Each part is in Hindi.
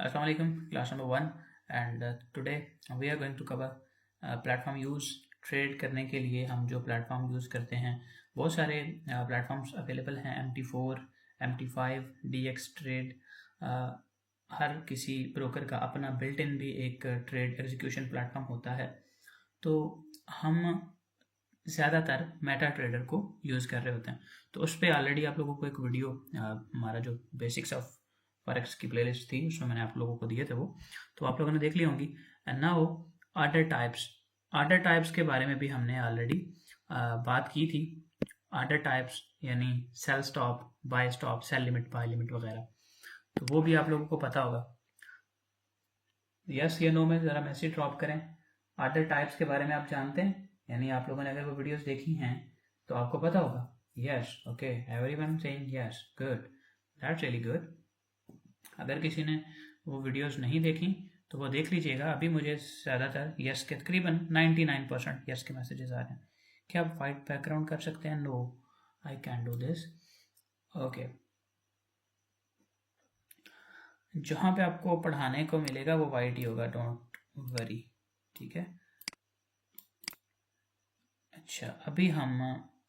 Assalamualaikum, class number 1 and today we are going to cover platform use. Trade करने के लिए हम जो प्लेटफॉर्म यूज़ करते हैं, बहुत सारे प्लेटफॉर्म्स अवेलेबल हैं। MT4, MT5, DX ट्रेड, हर किसी ब्रोकर का अपना बिल्ट इन भी एक ट्रेड एग्जीक्यूशन प्लेटफॉर्म होता है। तो हम ज़्यादातर मेटा ट्रेडर को यूज़ कर रहे होते हैं। तो उस पर ऑलरेडी आप लोगों को एक वीडियो, हमारा जो बेसिक्स ऑफ फॉरेक्स की प्लेलिस्ट थी, उसमें मैंने आप लोगों को दिए थे वो, तो आप लोगों ने देख ली होंगी। एंड नाउ ऑर्डर टाइप्स के बारे में भी हमने ऑलरेडी बात की थी। ऑर्डर टाइप्स यानी sell stop, buy stop, sell limit, buy limit वगैरह, तो वो भी आप लोगों को पता होगा। यस या नो में ज़रा मैसेज ड्रॉप करें। ऑर्डर टाइप्स के बारे में आप जानते हैं, यानी आप लोगों ने अगर वो वीडियोस देखी हैं तो आपको पता होगा। Yes, okay, everyone saying yes, good, that's really good. अगर किसी ने वो वीडियोस नहीं देखी तो वो देख लीजिएगा। अभी मुझे ज़्यादातर यस के, तकरीबन 99% यस के मैसेजेस आ रहे हैं। क्या आप वाइट बैकग्राउंड कर सकते हैं? No, I can do this. Okay, जहाँ पे आपको पढ़ाने को मिलेगा वो वाइट ही होगा, डोंट वरी, ठीक है। अच्छा, अभी हम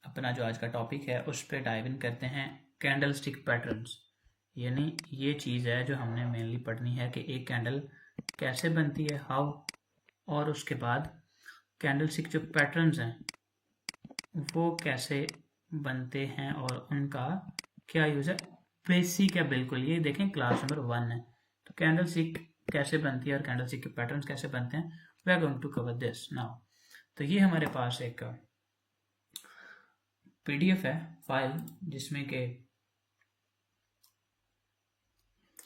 अपना जो आज का टॉपिक है उस पर डाइव इन करते हैं। कैंडल स्टिक पैटर्न्स, यानी ये चीज़ है जो हमने मेनली पढ़नी है कि एक कैंडल कैसे बनती है, हाउ, और उसके बाद कैंडल स्टिक जो पैटर्न्स हैं वो कैसे बनते हैं और उनका क्या यूज़ है। बेसिक है बिल्कुल, ये देखें क्लास नंबर 1 है। तो कैंडल स्टिक कैसे बनती है और कैंडल स्टिक के पैटर्न्स कैसे बनते हैं, we are going to cover this now. तो ये हमारे पास एक PDF है फाइल, जिसमें के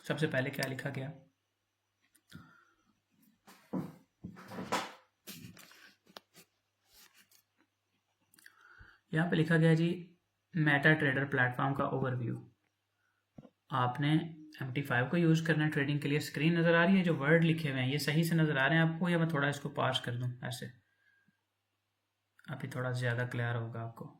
सबसे पहले क्या लिखा गया, यहाँ पे लिखा गया जी, मेटा ट्रेडर प्लेटफॉर्म का ओवरव्यू। आपने MT5 को यूज़ करना है ट्रेडिंग के लिए। स्क्रीन नज़र आ रही है, जो वर्ड लिखे हुए हैं ये सही से नज़र आ रहे हैं आपको, या मैं थोड़ा इसको पास कर दूं ऐसे, अभी थोड़ा ज़्यादा क्लियर होगा आपको।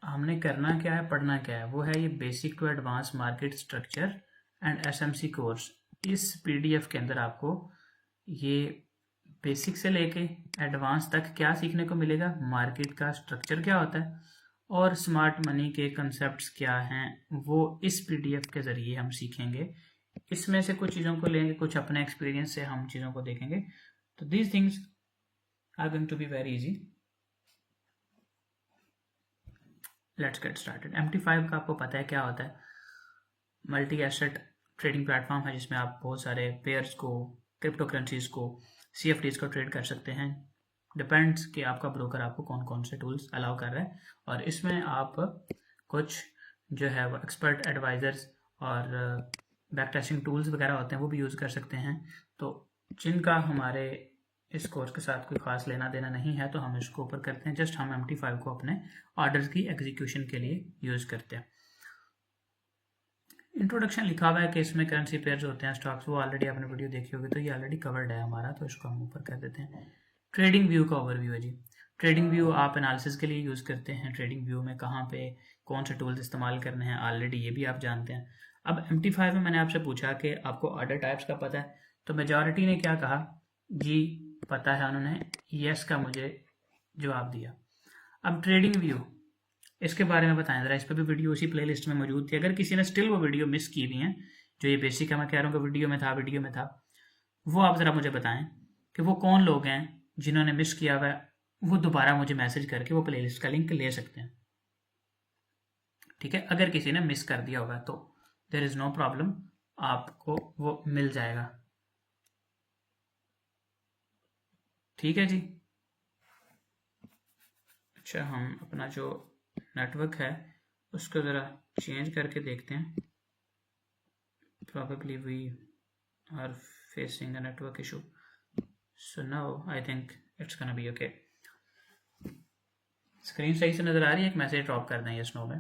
हमने करना क्या है, पढ़ना क्या है, वो है ये basic to advance market structure and SMC course. इस PDF के अंदर आपको ये बेसिक से लेके एडवांस तक क्या सीखने को मिलेगा, मार्केट का स्ट्रक्चर क्या होता है और स्मार्ट मनी के कंसेप्ट्स क्या हैं, वो इस PDF के ज़रिए हम सीखेंगे। इसमें से कुछ चीज़ों को लेंगे, कुछ अपने एक्सपीरियंस से हम चीज़ों को देखेंगे। तो these things are going to be very easy. Let's get started. MT5 का आपको पता है क्या होता है, मल्टी एसेट ट्रेडिंग प्लेटफॉर्म है, जिसमें आप बहुत सारे पेयर्स को, क्रिप्टो करेंसीज को, CFDs को ट्रेड कर सकते हैं। डिपेंड्स कि आपका ब्रोकर आपको कौन कौन से टूल्स अलाउ कर रहा है, और इसमें आप कुछ जो है वो एक्सपर्ट एडवाइजर्स और बैक टेस्टिंग टूल्स वगैरह होते हैं वो भी यूज़ कर सकते हैं। तो जिनका हमारे इस कोर्स के साथ कोई खास लेना देना नहीं है तो हम इसको ऊपर करते हैं, जस्ट हम MT5 को अपने ऑर्डर्स की एग्जीक्यूशन के लिए यूज़ करते हैं। इंट्रोडक्शन लिखा हुआ है कि इसमें करेंसी पेयर्स होते हैं, स्टॉक्स, वो ऑलरेडी आपने वीडियो देखी होगी, तो ये ऑलरेडी कवर्ड है हमारा, तो इसको हम ऊपर कर देते हैं। ट्रेडिंग व्यू का ओवरव्यू है जी। ट्रेडिंग व्यू आप एनालिसिस के लिए यूज़ करते हैं। ट्रेडिंग व्यू में कहाँ पे कौन से टूल्स इस्तेमाल करने हैं, ऑलरेडी ये भी आप जानते हैं। अब MT5 में मैंने आपसे पूछा कि आपको ऑर्डर टाइप्स का पता है, तो मेजॉरिटी ने क्या कहा जी, पता है, उन्होंने यस का मुझे जवाब दिया। अब ट्रेडिंग व्यू, इसके बारे में बताएं ज़रा। इस पर भी वीडियो उसी प्लेलिस्ट में मौजूद थी। अगर किसी ने स्टिल वो वीडियो मिस की हुई है, जो ये बेसिक है, मैं कह रहा हूँ कि वीडियो में था, वो आप ज़रा मुझे बताएं कि वो कौन लोग हैं जिन्होंने मिस किया हुआ है। वो दोबारा मुझे मैसेज करके वो प्लेलिस्ट का लिंक ले सकते हैं, ठीक है। अगर किसी ने मिस कर दिया होगा तो देयर इज़ नो प्रॉब्लम, आपको वो मिल जाएगा, ठीक है जी। अच्छा, हम अपना जो नेटवर्क है उसको ज़रा चेंज करके देखते हैं। Probably we are facing a network issue, so now I think it's gonna be okay. Screen सही से नज़र आ रही है? एक मैसेज ड्रॉप कर दें यस नो में।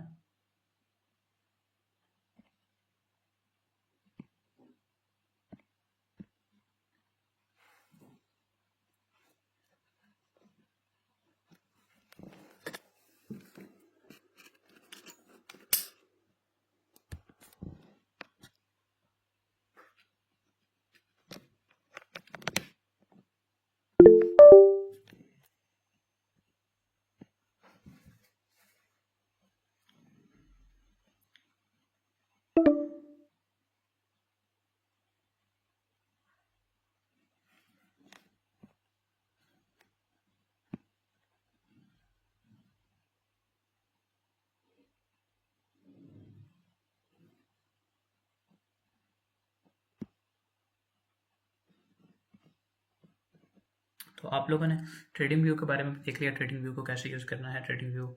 तो आप लोगों ने ट्रेडिंग व्यू के बारे में देख लिया, ट्रेडिंग व्यू को कैसे यूज़ करना है। ट्रेडिंग व्यू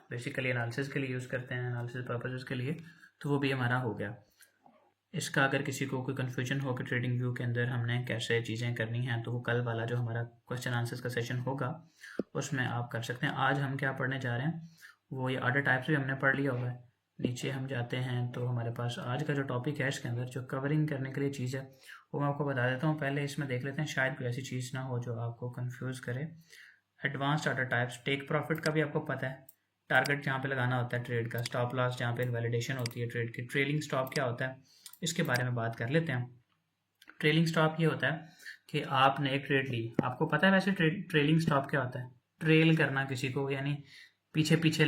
बेसिकली एनालिसिस के लिए यूज़ करते हैं, एनालिसिस पर्पसेस के लिए, तो वो भी हमारा हो गया। इसका अगर किसी को कोई कन्फ्यूजन हो कि ट्रेडिंग व्यू के अंदर हमने कैसे चीज़ें करनी हैं, तो वो कल वाला जो हमारा क्वेश्चन आंसर्स का सेशन होगा उसमें आप कर सकते हैं। आज हम क्या पढ़ने जा रहे हैं, वो ये ऑर्डर टाइप्स भी हमने पढ़ लिया हुआ है। नीचे हम जाते हैं तो हमारे पास आज का जो टॉपिक है, इसके अंदर जो कवरिंग करने के लिए चीज़ है वो मैं आपको बता देता हूँ। पहले इसमें देख लेते हैं, शायद कोई ऐसी चीज़ ना हो जो आपको कंफ्यूज करे। Advanced order types, take profit का भी आपको पता है, टारगेट जहाँ पे लगाना होता है ट्रेड का, स्टॉप लॉस जहाँ पे इनवैलिडेशन होती है ट्रेड की, ट्रेलिंग स्टॉप क्या होता है इसके बारे में बात कर लेते हैं। ट्रेलिंग स्टॉप ये होता है कि आपने एक ट्रेड ली, आपको पता है वैसे ट्रेलिंग स्टॉप क्या होता है, ट्रेल करना किसी को, यानी पीछे पीछे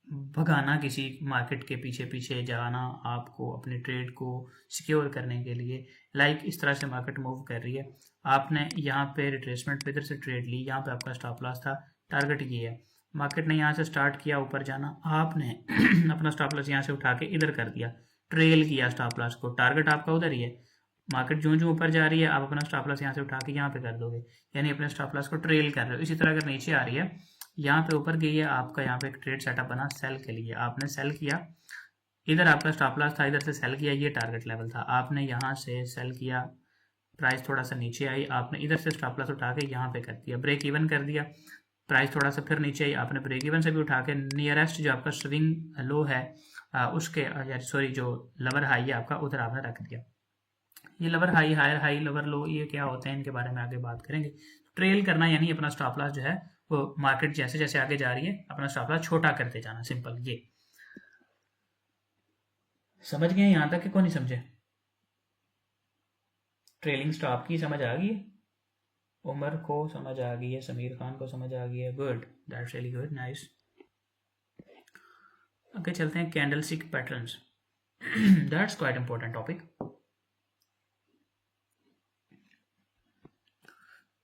भगाना, किसी मार्केट के पीछे पीछे जाना आपको अपने ट्रेड को सिक्योर करने के लिए। लाइक इस तरह से मार्केट मूव कर रही है, आपने यहाँ पे रिट्रेसमेंट पे इधर से ट्रेड ली, यहाँ पे आपका स्टॉप लॉस था, टारगेट ये है, मार्केट ने यहाँ से स्टार्ट किया ऊपर जाना, आपने अपना स्टॉप लॉस यहाँ से उठा के इधर कर दिया, ट्रेल किया स्टॉप लॉस को, टारगेट आपका उधर ही है, मार्केट जो जो ऊपर जा रही है आप अपना स्टॉप लॉस यहाँ से उठा के यहाँ पे कर दोगे, यानी अपने स्टॉप लॉस को ट्रेल कर रहे हो। इसी तरह अगर नीचे आ रही है, यहाँ पे ऊपर गई है, आपका यहाँ पे एक ट्रेड सेटअप बना सेल के लिए, आपने सेल किया, इधर आपका स्टॉप लॉस था, इधर से सेल किया, ये टारगेट लेवल था, आपने यहाँ से सेल किया, प्राइस थोड़ा सा नीचे आई, आपने इधर से स्टॉप लॉस उठा के यहाँ पे कर दिया, ब्रेक इवन कर दिया, प्राइस थोड़ा सा फिर नीचे आई, आपने ब्रेक इवन से भी उठा के नियरेस्ट जो आपका स्विंग लो है उसके सॉरी जो लवर हाई है आपका उधर आपने रख दिया। ये lower high, higher high, lower low, ये क्या होते हैं इनके बारे में आगे बात करेंगे। ट्रेल करना यानी अपना स्टॉप लॉस जो है वो मार्केट जैसे जैसे आगे जा रही है अपना स्टॉप लॉस छोटा करते जाना, सिंपल। ये समझ गए यहाँ तक कि कौन नहीं समझे? ट्रेलिंग स्टॉप की समझ आ गई है? उमर को समझ आ गई है, समीर खान को समझ आ गई है, good, that's really good, nice. आगे चलते हैं, candlestick patterns, that's quite important topic,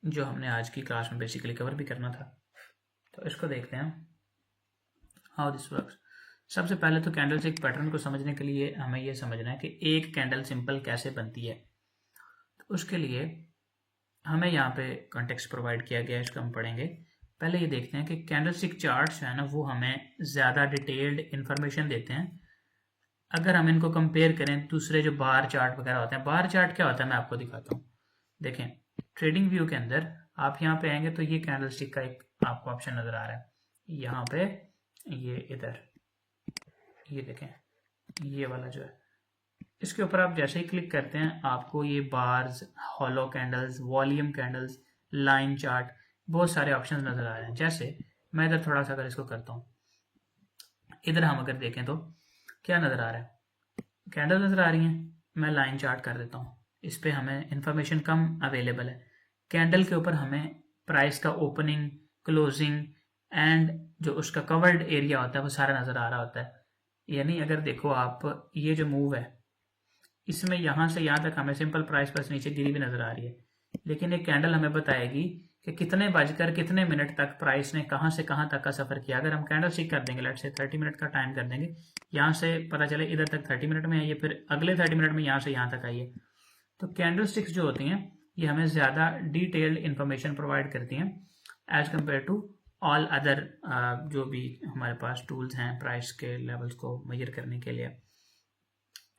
जो हमने आज की क्लास में बेसिकली कवर भी करना था। तो इसको देखते हैं हाउ दिस वर्क्स। सबसे पहले तो कैंडलस्टिक पैटर्न को समझने के लिए हमें ये समझना है कि एक कैंडल सिंपल कैसे बनती है। तो उसके लिए हमें यहाँ पे कॉन्टेक्स्ट प्रोवाइड किया गया है, इसको हम पढ़ेंगे। पहले ये देखते हैं कि कैंडलस्टिक चार्ट्स है ना, वो हमें ज़्यादा डिटेल्ड इन्फॉर्मेशन देते हैं। अगर हम इनको कंपेयर करें दूसरे जो बार चार्ट वगैरह होते हैं, बार चार्ट क्या होता है मैं आपको दिखाता हूँ। देखें, ट्रेडिंग व्यू के अंदर आप यहाँ पे आएंगे तो ये कैंडलस्टिक का एक आपको ऑप्शन नजर आ रहा है, यहाँ पे ये इधर, ये देखें, ये वाला जो है, इसके ऊपर आप जैसे ही क्लिक करते हैं आपको ये bars, hollow candles, volume candles, line chart, बहुत सारे ऑप्शन नजर आ रहे हैं। जैसे मैं इधर थोड़ा सा अगर इसको करता हूँ, इधर हम अगर देखें तो क्या नजर आ रहा है, कैंडल नजर आ रही है। मैं लाइन चार्ट कर देता हूँ, इस पर हमें इंफॉर्मेशन कम अवेलेबल है। कैंडल के ऊपर हमें प्राइस का ओपनिंग, क्लोजिंग एंड जो उसका कवर्ड एरिया होता है वो सारा नजर आ रहा होता है। यानी अगर देखो आप, ये जो मूव है इसमें यहाँ से यहाँ तक हमें सिंपल प्राइस बस नीचे गिरी भी नजर आ रही है, लेकिन एक कैंडल हमें बताएगी कि कितने बजकर कितने मिनट तक प्राइस ने कहाँ से कहाँ तक का सफर किया। अगर हम कैंडल स्टिक कर देंगे, लेट से 30 मिनट का टाइम कर देंगे, यहाँ से पता चले इधर तक 30 मिनट में आई है, फिर अगले 30 मिनट में यहाँ से यहाँ तक आई है। तो कैंडल स्टिक्स जो होती हैं ये हमें ज़्यादा डिटेल्ड इंफॉर्मेशन प्रोवाइड करती हैं as compare to all other जो भी हमारे पास टूल्स हैं प्राइस के लेवल्स को मेजर करने के लिए।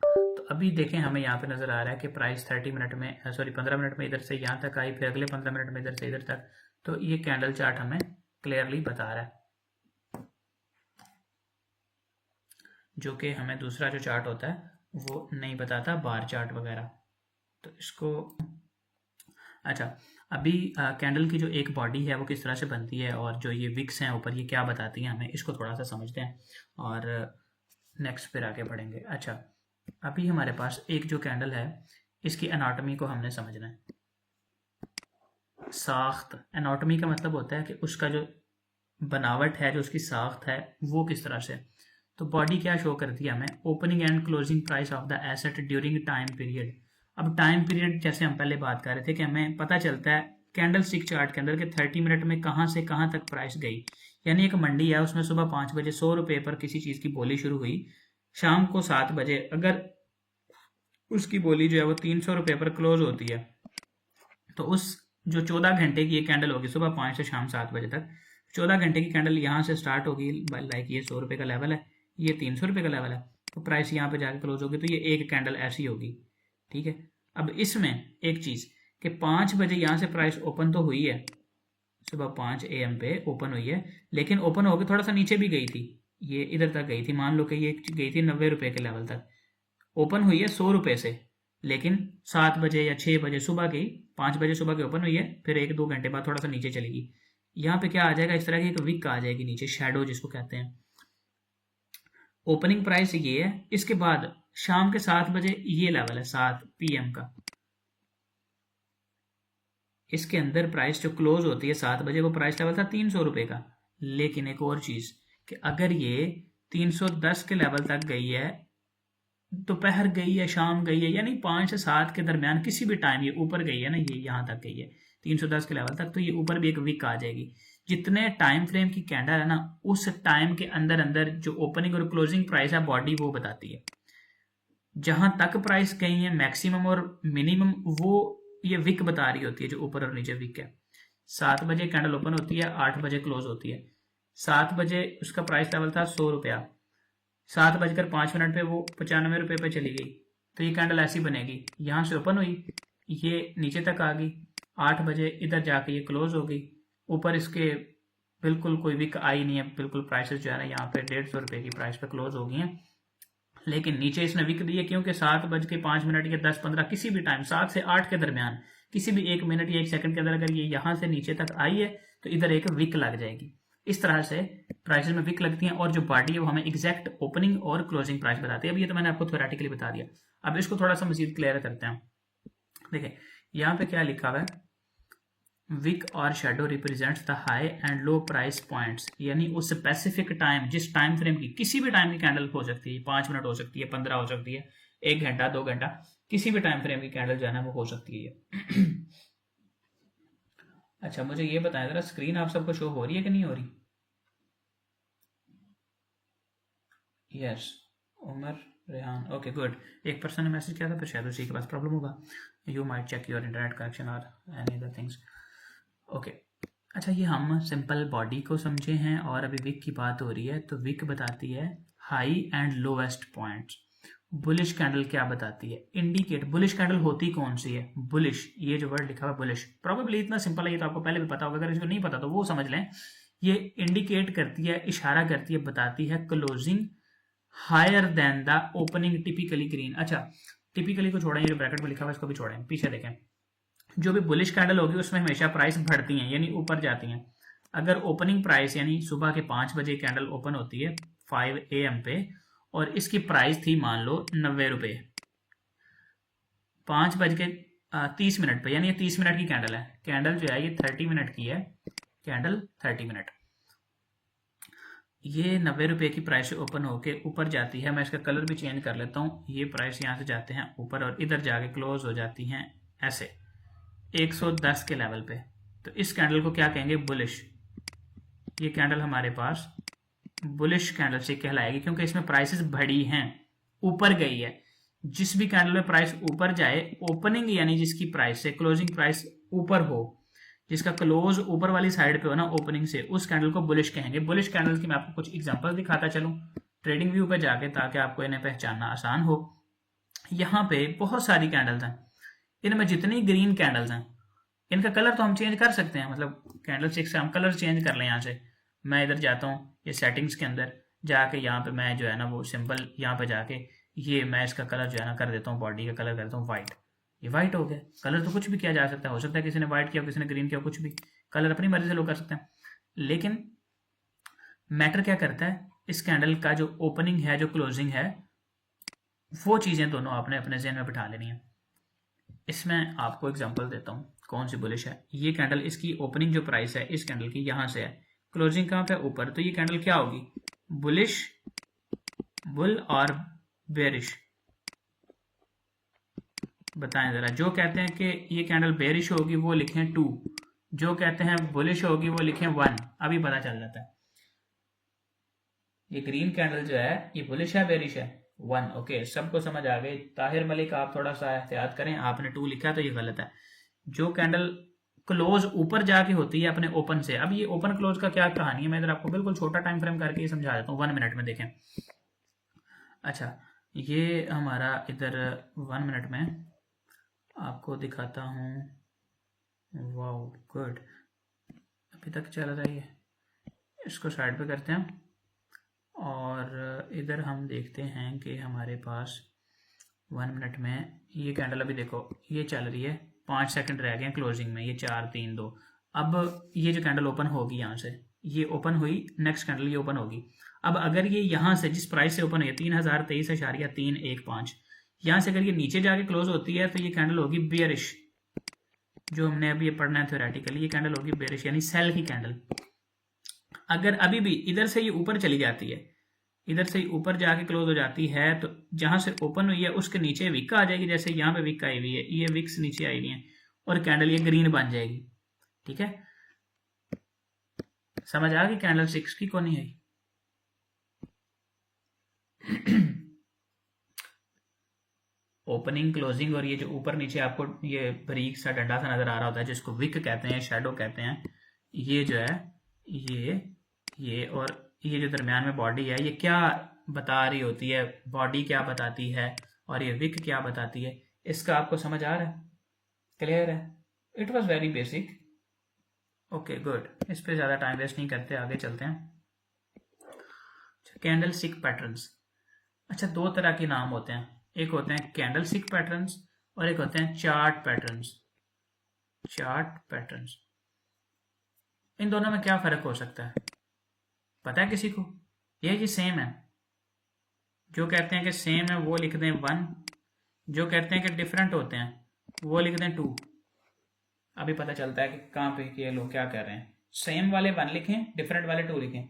तो अभी देखें, हमें यहाँ पे नजर आ रहा है कि प्राइस 30 मिनट में, सॉरी 15 मिनट में इधर से यहाँ तक आई, फिर अगले 15 मिनट में इधर से इधर तक। तो ये कैंडल चार्ट हमें क्लियरली बता रहा है, जो कि हमें दूसरा जो चार्ट होता है वो नहीं बताता, बार चार्ट वगैरह। तो इसको, अच्छा, अभी कैंडल की जो एक बॉडी है वो किस तरह से बनती है और जो ये विक्स हैं ऊपर ये क्या बताती हैं हमें, इसको थोड़ा सा समझते हैं और नेक्स्ट फिर आगे बढ़ेंगे। अच्छा, अभी हमारे पास एक जो कैंडल है इसकी एनाटॉमी को हमने समझना है। साख्त, एनाटॉमी का मतलब होता है कि उसका जो बनावट है, जो उसकी साख्त है वो किस तरह से। तो बॉडी क्या शो करती है हमें, opening and closing price of the asset during time period. अब टाइम पीरियड जैसे हम पहले बात कर रहे थे कि हमें पता चलता है कैंडल स्टिक चार्ट के अंदर कि 30 मिनट में कहाँ से कहाँ तक प्राइस गई। यानी एक मंडी है, उसमें सुबह 5 बजे 100 रुपये पर किसी चीज़ की बोली शुरू हुई, शाम को 7 बजे अगर उसकी बोली जो है वो 300 रुपये पर क्लोज होती है, तो उस जो 14 घंटे की ये कैंडल होगी सुबह 5 से शाम 7 बजे तक, 14 घंटे की कैंडल यहाँ से स्टार्ट होगी, लाइक ये 100 रुपये का लेवल है, ये 300 रुपये का लेवल है, तो प्राइस यहाँ पे जाके क्लोज होगी, तो ये एक कैंडल ऐसी होगी। ठीक है, अब इसमें एक चीज़ कि 5 बजे यहाँ से प्राइस ओपन तो हुई है, सुबह 5 AM पे ओपन हुई है, लेकिन ओपन होकर थोड़ा सा नीचे भी गई थी, ये इधर तक गई थी, मान लो कि ये गई थी 90 रुपये के लेवल तक, ओपन हुई है 100 रुपये से, लेकिन 7 बजे या 6 बजे सुबह की, 5 बजे सुबह की ओपन हुई है, फिर 1-2 घंटे बाद थोड़ा सा नीचे चलेगी, यहाँ पे क्या आ जाएगा, इस तरह की एक विक आ जाएगी नीचे, शैडो जिसको कहते हैं। ओपनिंग प्राइस ये है, इसके बाद शाम के 7 बजे ये लेवल है 7 PM का, इसके अंदर प्राइस जो क्लोज होती है 7 बजे, वो प्राइस लेवल था 300 रुपये का, लेकिन एक और चीज़ कि अगर ये 310 के लेवल तक गई है, दोपहर गई है, शाम गई है, यानी 5 से 7 के दरमियान किसी भी टाइम ये ऊपर गई है ना, ये यहाँ तक गई है 310 के लेवल तक, तो ये ऊपर भी एक विक आ जाएगी। जितने टाइम फ्रेम की कैंडल है ना, उस टाइम के अंदर अंदर जो ओपनिंग और क्लोजिंग प्राइस है बॉडी वो बताती है, जहां तक प्राइस गई है मैक्सिमम और मिनिमम, वो ये विक बता रही होती है, जो ऊपर और नीचे विक है। 7 बजे कैंडल ओपन होती है, 8 बजे क्लोज होती है। 7 बजे उसका प्राइस लेवल था 100 रुपया, 7:05 पे वो 95 रुपये पे चली गई, तो ये कैंडल ऐसी बनेगी, यहाँ से ओपन हुई, ये नीचे तक आ गई, 8 बजे इधर जाके ये क्लोज हो गई, ऊपर इसके बिल्कुल कोई विक आई नहीं है, बिल्कुल प्राइसेस जो है ना यहाँ पे 150 रुपये की प्राइस पे क्लोज हो गई हैं, लेकिन नीचे इसने विक दी है, क्योंकि 7:05 या 10-15 किसी भी टाइम 7 से 8 के दरमियान किसी भी 1 मिनट या 1 सेकंड के अंदर अगर ये यहाँ से नीचे तक आई है, तो इधर एक विक लग जाएगी। इस तरह से प्राइसेस में विक लगती हैं, और जो बॉडी है वो हमें एग्जैक्ट ओपनिंग और क्लोजिंग प्राइस बताती है। अब ये तो मैंने आपको थ्योरेटिकली बता दिया, अब इसको थोड़ा सा मजीद क्लियर करते हैं। देखिए यहाँ पे क्या लिखा हुआ है, विक और shadow represents the high and low price points, यानी उस स्पेसिफिक टाइम, जिस टाइम फ्रेम की, किसी भी टाइम की कैंडल हो सकती है, 5 मिनट हो सकती है, 15 हो सकती है, 1 घंटा, 2 घंटा, किसी भी टाइम फ्रेम की कैंडल जो है ना वो हो सकती है। अच्छा मुझे ये बताएं जरा, स्क्रीन आप सबको शो हो रही है कि नहीं हो रही? Yes, Umar Rehan, okay good. एक पर्सन ने मैसेज किया था, फिर शायद उसी के पास प्रॉब्लम होगा, you might check your internet connection और एनी अदर थिंग्स। ओके, अच्छा ये हम सिंपल बॉडी को समझे हैं, और अभी विक की बात हो रही है, तो विक बताती है high and lowest points. Bullish candle क्या बताती है, इंडिकेट, बुलिश कैंडल होती कौन सी है, बुलिश, ये जो वर्ड लिखा हुआ है बुलिश, प्रॉबेबली इतना सिंपल है, ये तो आपको पहले भी पता होगा, अगर इसको नहीं पता तो वो समझ लें। ये इंडिकेट करती है, इशारा करती है, बताती है closing higher than the opening, typically green. अच्छा टिपिकली को छोड़ें, ये ब्रैकेट में लिखा हुआ है इसको भी छोड़ें, पीछे देखें, जो भी बुलिश कैंडल होगी उसमें हमेशा प्राइस बढ़ती हैं, यानी ऊपर जाती हैं। अगर ओपनिंग प्राइस यानी सुबह के 5 बजे कैंडल ओपन होती है 5 AM पे, और इसकी प्राइस थी मान लो 90 रुपये, 5:30 पे, यानी ये 30 मिनट की कैंडल है, कैंडल जो है ये 30 मिनट की है, कैंडल 30 मिनट, ये 90 रुपये की प्राइस से ओपन होके ऊपर जाती है। मैं इसका कलर भी चेंज कर लेता हूँ, ये प्राइस यहाँ से जाते हैं ऊपर और इधर जाके क्लोज हो जाती हैं ऐसे 110 के लेवल पे, तो इस कैंडल को क्या कहेंगे, बुलिश। ये कैंडल हमारे पास बुलिश कैंडल से कहलाएगी, क्योंकि इसमें प्राइसेस बढ़ी हैं, ऊपर गई है। जिस भी कैंडल में प्राइस ऊपर जाए, ओपनिंग यानी जिसकी प्राइस से क्लोजिंग प्राइस ऊपर हो, जिसका क्लोज ऊपर वाली साइड पे हो ना ओपनिंग से, उस कैंडल को बुलिश कहेंगे। बुलिश कैंडल की मैं आपको कुछ एग्जांपल दिखाता चलूं ट्रेडिंग व्यू पे जाके, ताकि आपको इन्हें पहचानना आसान हो। यहाँ पे बहुत सारी कैंडल्स हैं, इनमें जितनी ग्रीन कैंडल्स हैं, इनका कलर तो हम चेंज कर सकते हैं, मतलब कैंडल स्टिक से हम कलर चेंज कर लें। यहाँ से मैं इधर जाता हूँ, ये सेटिंग्स के अंदर जाके यहाँ पे मैं जो है ना वो सिंपल यहाँ पे जाके ये मैं इसका कलर जो है ना कर देता हूँ, बॉडी का कलर कर देता हूँ वाइट, ये वाइट हो गया। कलर तो कुछ भी किया जा सकता है, हो सकता है किसी ने वाइट किया, किसी ने ग्रीन किया, कुछ भी कलर अपनी मर्जी से लोग कर सकते हैं। लेकिन मैटर क्या करता है, इस कैंडल का जो ओपनिंग है, जो क्लोजिंग है, वो चीज़ें दोनों आपने अपने जहन में बिठा लेनी है। इसमें आपको एग्जांपल देता हूँ कौन सी बुलिश है। ये कैंडल, इसकी ओपनिंग जो प्राइस है इस कैंडल की यहाँ से है, क्लोजिंग कहाँ पे, ऊपर, तो ये कैंडल क्या होगी, बुलिश, बुल और बेरिश। बताएं जरा, जो कहते हैं कि ये कैंडल बेरिश होगी वो लिखें 2, जो कहते हैं बुलिश होगी वो लिखें 1, अभी पता चल जाता है। ये ग्रीन कैंडल जो है ये बुलिश है बेरिश है, 1, ओके सबको समझ आ गई। ताहिर मलिक आप थोड़ा सा एहतियात करें, आपने 2 लिखा तो ये गलत है। जो कैंडल क्लोज ऊपर जाके होती है अपने ओपन से। अब ये ओपन क्लोज का क्या कहानी है, मैं इधर आपको बिल्कुल छोटा टाइम फ्रेम करके ये समझा देता हूँ 1 मिनट में। देखें, अच्छा ये हमारा इधर 1 मिनट में आपको दिखाता हूँ। वाओ गुड, अभी तक चल रहा है ये, इसको साइड पे करते हैं और इधर हम देखते हैं कि हमारे पास 1 मिनट में ये कैंडल अभी देखो ये चल रही है, 5 सेकंड रह गए हैं क्लोजिंग में, ये 4 3 2। अब ये जो कैंडल ओपन होगी यहाँ से, ये ओपन हुई, नेक्स्ट कैंडल ये ओपन होगी। अब अगर ये यहाँ से जिस प्राइस से ओपन हुई 3023.315, यहाँ से अगर ये नीचे जाके क्लोज होती है तो ये कैंडल होगी बेयरिश, जो हमने अभी ये पढ़ना है थ्योरेटिकली, ये कैंडल होगी बेयरिश यानी सेल की कैंडल। अगर अभी भी इधर से ये ऊपर चली जाती है, इधर से ऊपर जाके क्लोज हो जाती है, तो जहां से ओपन हुई है उसके नीचे विक आ जाएगी, जैसे यहाँ पे विक आई हुई है, ये विक्स नीचे आई हुई है और कैंडल ये ग्रीन बन जाएगी। ठीक है, समझ आ गई कैंडल 6 की कौन है। ओपनिंग क्लोजिंग और ये जो ऊपर नीचे आपको ये बारीक सा डंडा सा नजर आ रहा होता है जिसको विक कहते हैं, शेडो कहते हैं, ये जो है ये और ये जो दरम्यान में बॉडी है, ये क्या बता रही होती है, बॉडी क्या बताती है और ये विक क्या बताती है, इसका आपको समझ आ रहा है, क्लियर है। It was very basic. Okay good, इस पे ज़्यादा टाइम वेस्ट नहीं करते, आगे चलते हैं। कैंडल स्टिक पैटर्न्स, अच्छा 2 तरह के नाम होते हैं, एक होते हैं कैंडल स्टिक पैटर्न्स और एक होते हैं चार्ट पैटर्न्स। चार्ट पैटर्न्स, इन दोनों में क्या फ़र्क हो सकता है, पता है किसी को? ये जी सेम है, जो कहते हैं कि सेम है वो लिख दें 1, जो कहते हैं कि डिफरेंट होते हैं वो लिख दें 2। अभी पता चलता है कि कहाँ पे ये लोग क्या कह रहे हैं। सेम वाले 1 लिखें, डिफरेंट वाले 2 लिखें।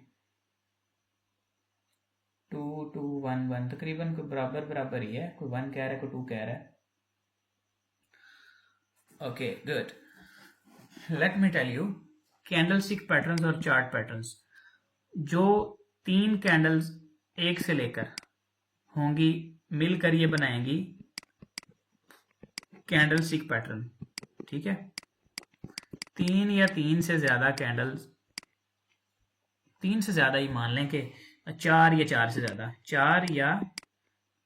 2 2 1 1 तकरीबन कोई बराबर बराबर ही है, कोई 1 कह रहा है कोई 2 कह रहा है। Okay good, let me tell you candlestick patterns और चार्ट पैटर्न्स। जो 3 कैंडल्स एक से लेकर होंगी मिलकर ये बनाएंगी कैंडलस्टिक पैटर्न। ठीक है, 3 या 3 से ज्यादा कैंडल्स, 3 से ज्यादा ही मान लें कि 4 या 4 से ज्यादा, 4 या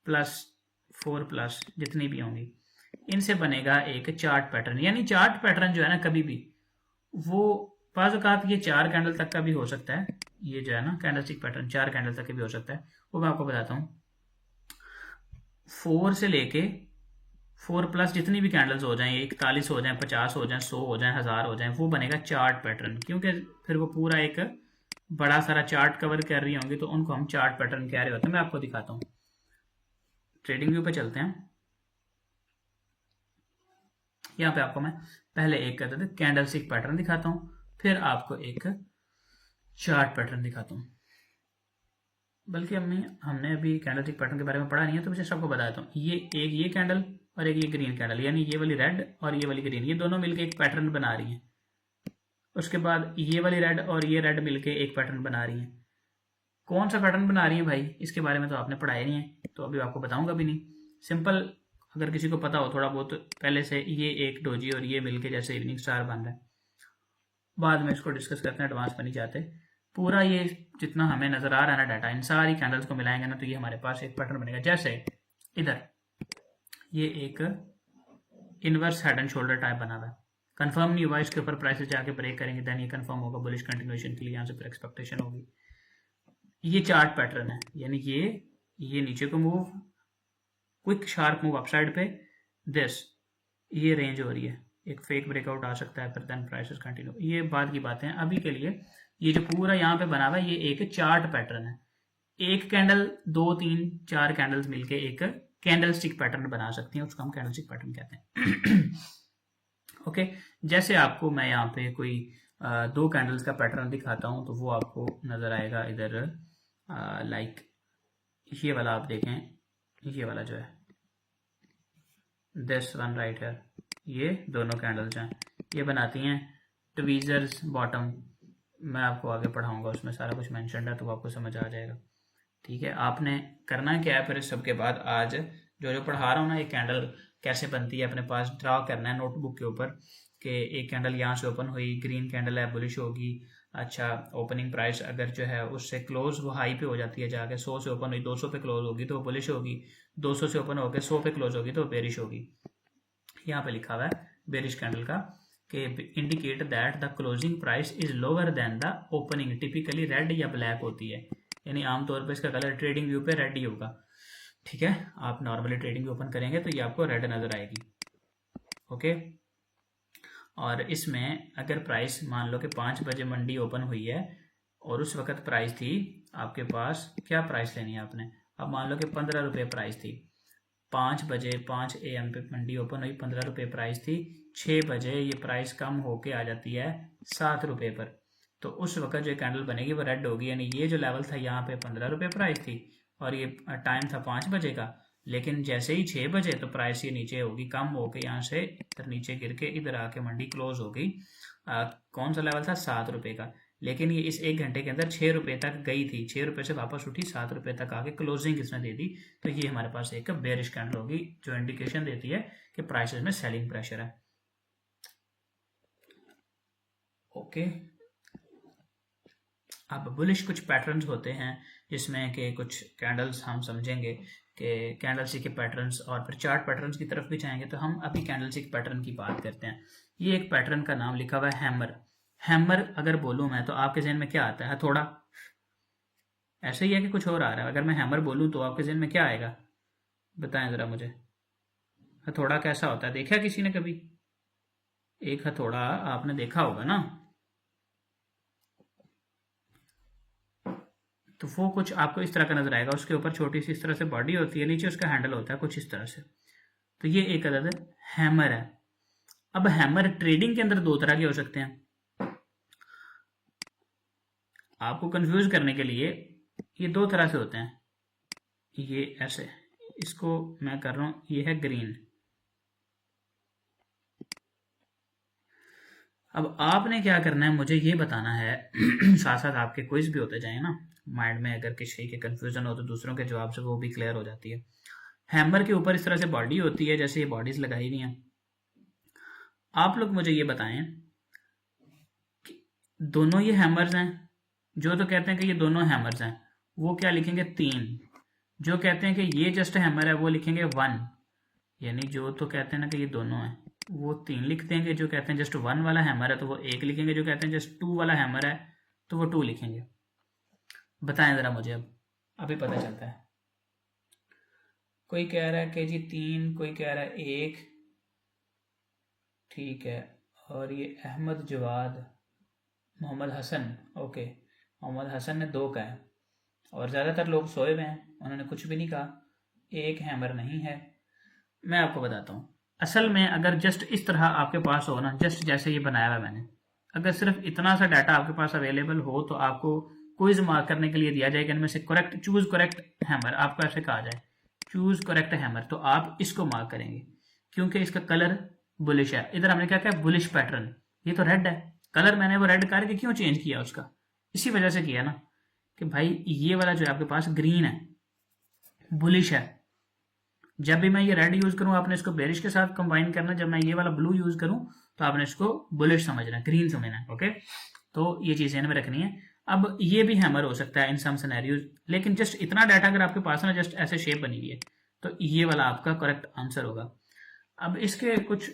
प्लस 4 प्लस जितनी भी होंगी, इनसे बनेगा एक चार्ट पैटर्न। यानी चार्ट पैटर्न जो है ना, कभी भी वो बाज़ औक़ात ये 4 कैंडल तक का भी हो सकता है, ये जो है ना कैंडलस्टिक पैटर्न 4 कैंडल तक का भी हो सकता है। वो मैं आपको बताता हूँ, 4 से लेके 4 प्लस जितनी भी कैंडल्स हो जाएं, 41 हो जाएं, 50 हो जाएं, 100 हो जाएं, 1000 हो जाएं, वो बनेगा चार्ट पैटर्न। क्योंकि फिर वो पूरा एक बड़ा सारा चार्ट कवर कर रही होंगी, तो उनको हम चार्ट पैटर्न कह रहे होते हैं। मैं आपको दिखाता हूँ, ट्रेडिंग व्यू पे चलते हैं। यहाँ पे आपको मैं पहले एक कहते थे कैंडलस्टिक पैटर्न दिखाता हूँ, फिर आपको एक चार्ट पैटर्न दिखाता हूँ। बल्कि हमने अभी कैंडलस्टिक पैटर्न के बारे में पढ़ा नहीं है, तो मैं सबको बता देता हूँ। ये कैंडल और एक ये ग्रीन कैंडल, यानी ये वाली रेड और ये वाली ग्रीन, ये दोनों मिलके एक पैटर्न बना रही हैं। उसके बाद ये वाली रेड और ये रेड मिलके एक पैटर्न बना रही हैं। कौन सा पैटर्न बना रही है भाई, इसके बारे में तो आपने पढ़ाया नहीं है, तो अभी आपको बताऊंगा भी नहीं। सिंपल, अगर किसी को पता हो थोड़ा बहुत पहले से, ये एक डोजी और ये मिलके जैसे इवनिंग स्टार बन रहा है, बाद में इसको डिस्कस करते हैं, एडवांस में नहीं जाते। पूरा ये जितना हमें नजर आ रहा है ना डाटा, इन सारी कैंडल्स को मिलाएंगे ना, तो ये हमारे पास एक पैटर्न बनेगा। जैसे इधर ये एक inverse head and shoulder type बना हुआ है, कंफर्म नहीं हुआ, इसके ऊपर प्राइसेस जाके ब्रेक करेंगे, देन ये कंफर्म होगा बुलिश कंटिन्यूएशन के लिए, यहाँ से फिर एक्सपेक्टेशन होगी। ये चार्ट पैटर्न है, यानी ये नीचे को move, quick sharp move upside पे, दिस ये रेंज हो रही है, एक फेक ब्रेकआउट आ सकता है, फिर देन प्राइसेस कंटिन्यू। ये बाद की बातें हैं, अभी के लिए ये जो पूरा यहाँ पे बना हुआ है, ये एक चार्ट पैटर्न है। एक कैंडल 2 3 4 कैंडल्स मिलके एक कैंडलस्टिक पैटर्न बना सकती हैं, उसको हम कैंडलस्टिक पैटर्न कहते हैं। ओके, जैसे आपको मैं यहाँ पे कोई 2 कैंडल्स का पैटर्न दिखाता हूँ, तो वो आपको नजर आएगा इधर, लाइक ये वाला आप देखें, ये वाला जो है दिस वन राइट है, ये दोनों कैंडल्स हैं, ये बनाती हैं ट्वीजर्स बॉटम। मैं आपको आगे पढ़ाऊंगा, उसमें सारा कुछ मेंशन है, तो आपको समझ आ जाएगा। ठीक है, आपने करना क्या है फिर इस सब के बाद, आज जो पढ़ा रहा हूँ ना, ये कैंडल कैसे बनती है अपने पास ड्रा करना है नोटबुक के ऊपर, कि एक कैंडल यहाँ से ओपन हुई, ग्रीन कैंडल है, बुलिश होगी। अच्छा, ओपनिंग प्राइस अगर जो है उससे क्लोज वो हाई पे हो जाती है, जाके 100 से ओपन हुई 200 पे क्लोज होगी तो वो बुलिश होगी, 200 से ओपन होकर 100 पे क्लोज होगी तो बेरिश होगी। यहाँ पे लिखा हुआ है बेरिश कैंडल का कि indicate that the closing price is lower than the opening, typically red या ब्लैक होती है, यानी आमतौर पर इसका कलर ट्रेडिंग व्यू पे रेड ही होगा। ठीक है, आप नॉर्मली ट्रेडिंग ओपन करेंगे तो ये आपको रेड नजर आएगी। ओके, और इसमें अगर प्राइस मान लो कि 5 बजे मंडी ओपन हुई है और उस वक्त प्राइस थी आपके पास, क्या प्राइस लेनी है आपने, अब मान लो कि 15 रुपये प्राइस थी, 5 बजे 5 AM पे मंडी ओपन हुई, 15 रुपये प्राइस थी, 6 बजे ये प्राइस कम होके आ जाती है 7 रुपये पर, तो उस वक्त जो कैंडल बनेगी वो रेड होगी, यानी ये जो लेवल था यहाँ पे 15 रुपये प्राइस थी और ये टाइम था 5 बजे का, लेकिन जैसे ही 6 बजे तो प्राइस ये नीचे होगी, कम होके यहाँ से इधर नीचे गिर के इधर आके मंडी क्लोज हो गई। कौन सा लेवल था, 7 रुपये का, लेकिन ये इस 1 घंटे के अंदर 6 रुपये तक गई थी, 6 रुपये से वापस उठी, 7 रुपये तक आके क्लोजिंग इसने दे दी, तो ये हमारे पास एक बेरिश कैंडल होगी जो इंडिकेशन देती है कि प्राइसेस में सेलिंग प्रेशर है। ओके, अब बुलिश कुछ पैटर्न्स होते हैं जिसमें कि कुछ कैंडल्स हम समझेंगे कि कैंडलस्टिक के पैटर्न्स, और फिर चार्ट पैटर्न्स की तरफ भी जाएंगे, तो हम अभी कैंडलस्टिक पैटर्न की बात करते हैं। ये एक पैटर्न का नाम लिखा हुआ है हैमर। हैमर अगर बोलूं मैं तो आपके जहन में क्या आता है, हथौड़ा, ऐसे ही है कि कुछ और आ रहा है? अगर मैं हैमर बोलूं तो आपके जहन में क्या आएगा, बताएं जरा मुझे। हथौड़ा कैसा होता है, देखा किसी ने कभी? एक हथौड़ा आपने देखा होगा ना, तो वो कुछ आपको इस तरह का नजर आएगा, उसके ऊपर छोटी सी इस तरह से बॉडी होती है, नीचे उसका हैंडल होता है कुछ इस तरह से, तो ये एक अदद हैमर है। अब हैमर ट्रेडिंग के अंदर दो तरह के हो सकते हैं, आपको कंफ्यूज करने के लिए ये दो तरह से होते हैं, ये ऐसे, इसको मैं कर रहा हूं, ये है ग्रीन। अब आपने क्या करना है, मुझे ये बताना है साथ साथ आपके क्विज भी होते जाए ना, माइंड में अगर किसी के कंफ्यूजन हो तो दूसरों के जवाब से वो भी क्लियर हो जाती है। हैमर के ऊपर इस तरह से बॉडी होती है, जैसे ये बॉडीज लगाई हुई हैं। आप लोग मुझे ये बताएं कि दोनों ये हैमर्स हैं, जो तो कहते हैं कि ये दोनों हैमर्स हैं वो क्या लिखेंगे, 3। जो कहते हैं कि ये जस्ट हैमर है वो लिखेंगे 1, यानी जो तो कहते हैं ना कि ये दोनों हैं वो 3 लिख देंगे, जो कहते हैं जस्ट 1 वाला हैमर है तो वो 1 लिखेंगे, जो कहते हैं जस्ट 2 वाला हैमर है तो वो 2 लिखेंगे। बताएं जरा मुझे, अब अभी पता चलता है। कोई कह रहा है कि जी 3, कोई कह रहा है 1, ठीक है, और ये अहमद जवाद, मोहम्मद हसन, ओके, मोहम्मद हसन ने 2 कहा है, और ज़्यादातर लोग सोए हुए हैं, उन्होंने कुछ भी नहीं कहा, एक हैमर नहीं है। मैं आपको बताता हूँ, असल में अगर जस्ट इस तरह आपके पास हो ना, जस्ट जैसे ये बनाया हुआ मैंने, अगर सिर्फ इतना सा डाटा आपके पास अवेलेबल हो तो आपको क्विज मार्क करने के लिए दिया जाएगा, इनमें से करेक्ट, चूज करेक्ट हैमर, आपको ऐसे कहा जाए चूज करेक्ट हैमर, तो आप इसको मार्क करेंगे क्योंकि इसका कलर बुलिश है। इधर हमने क्या कहा, बुलिश पैटर्न, ये तो रेड है, कलर मैंने वो रेड करके क्यों चेंज किया उसका, इसी वजह से किया ना कि भाई ये वाला जो है आपके पास ग्रीन है, बुलिश है, जब भी मैं ये रेड यूज करूं आपने इसको बेरिश के साथ कंबाइन करना, जब मैं ये वाला ब्लू यूज करूं तो आपने इसको बुलिश समझना, ग्रीन समझना है। ओके, तो ये चीजें इनमें रखनी है। अब ये भी हैमर हो सकता है इन सम सिनेरियोज, लेकिन जस्ट इतना डाटा अगर आपके पास ना, जस्ट ऐसे शेप बनी हुई है, तो ये वाला आपका करेक्ट आंसर होगा। अब इसके कुछ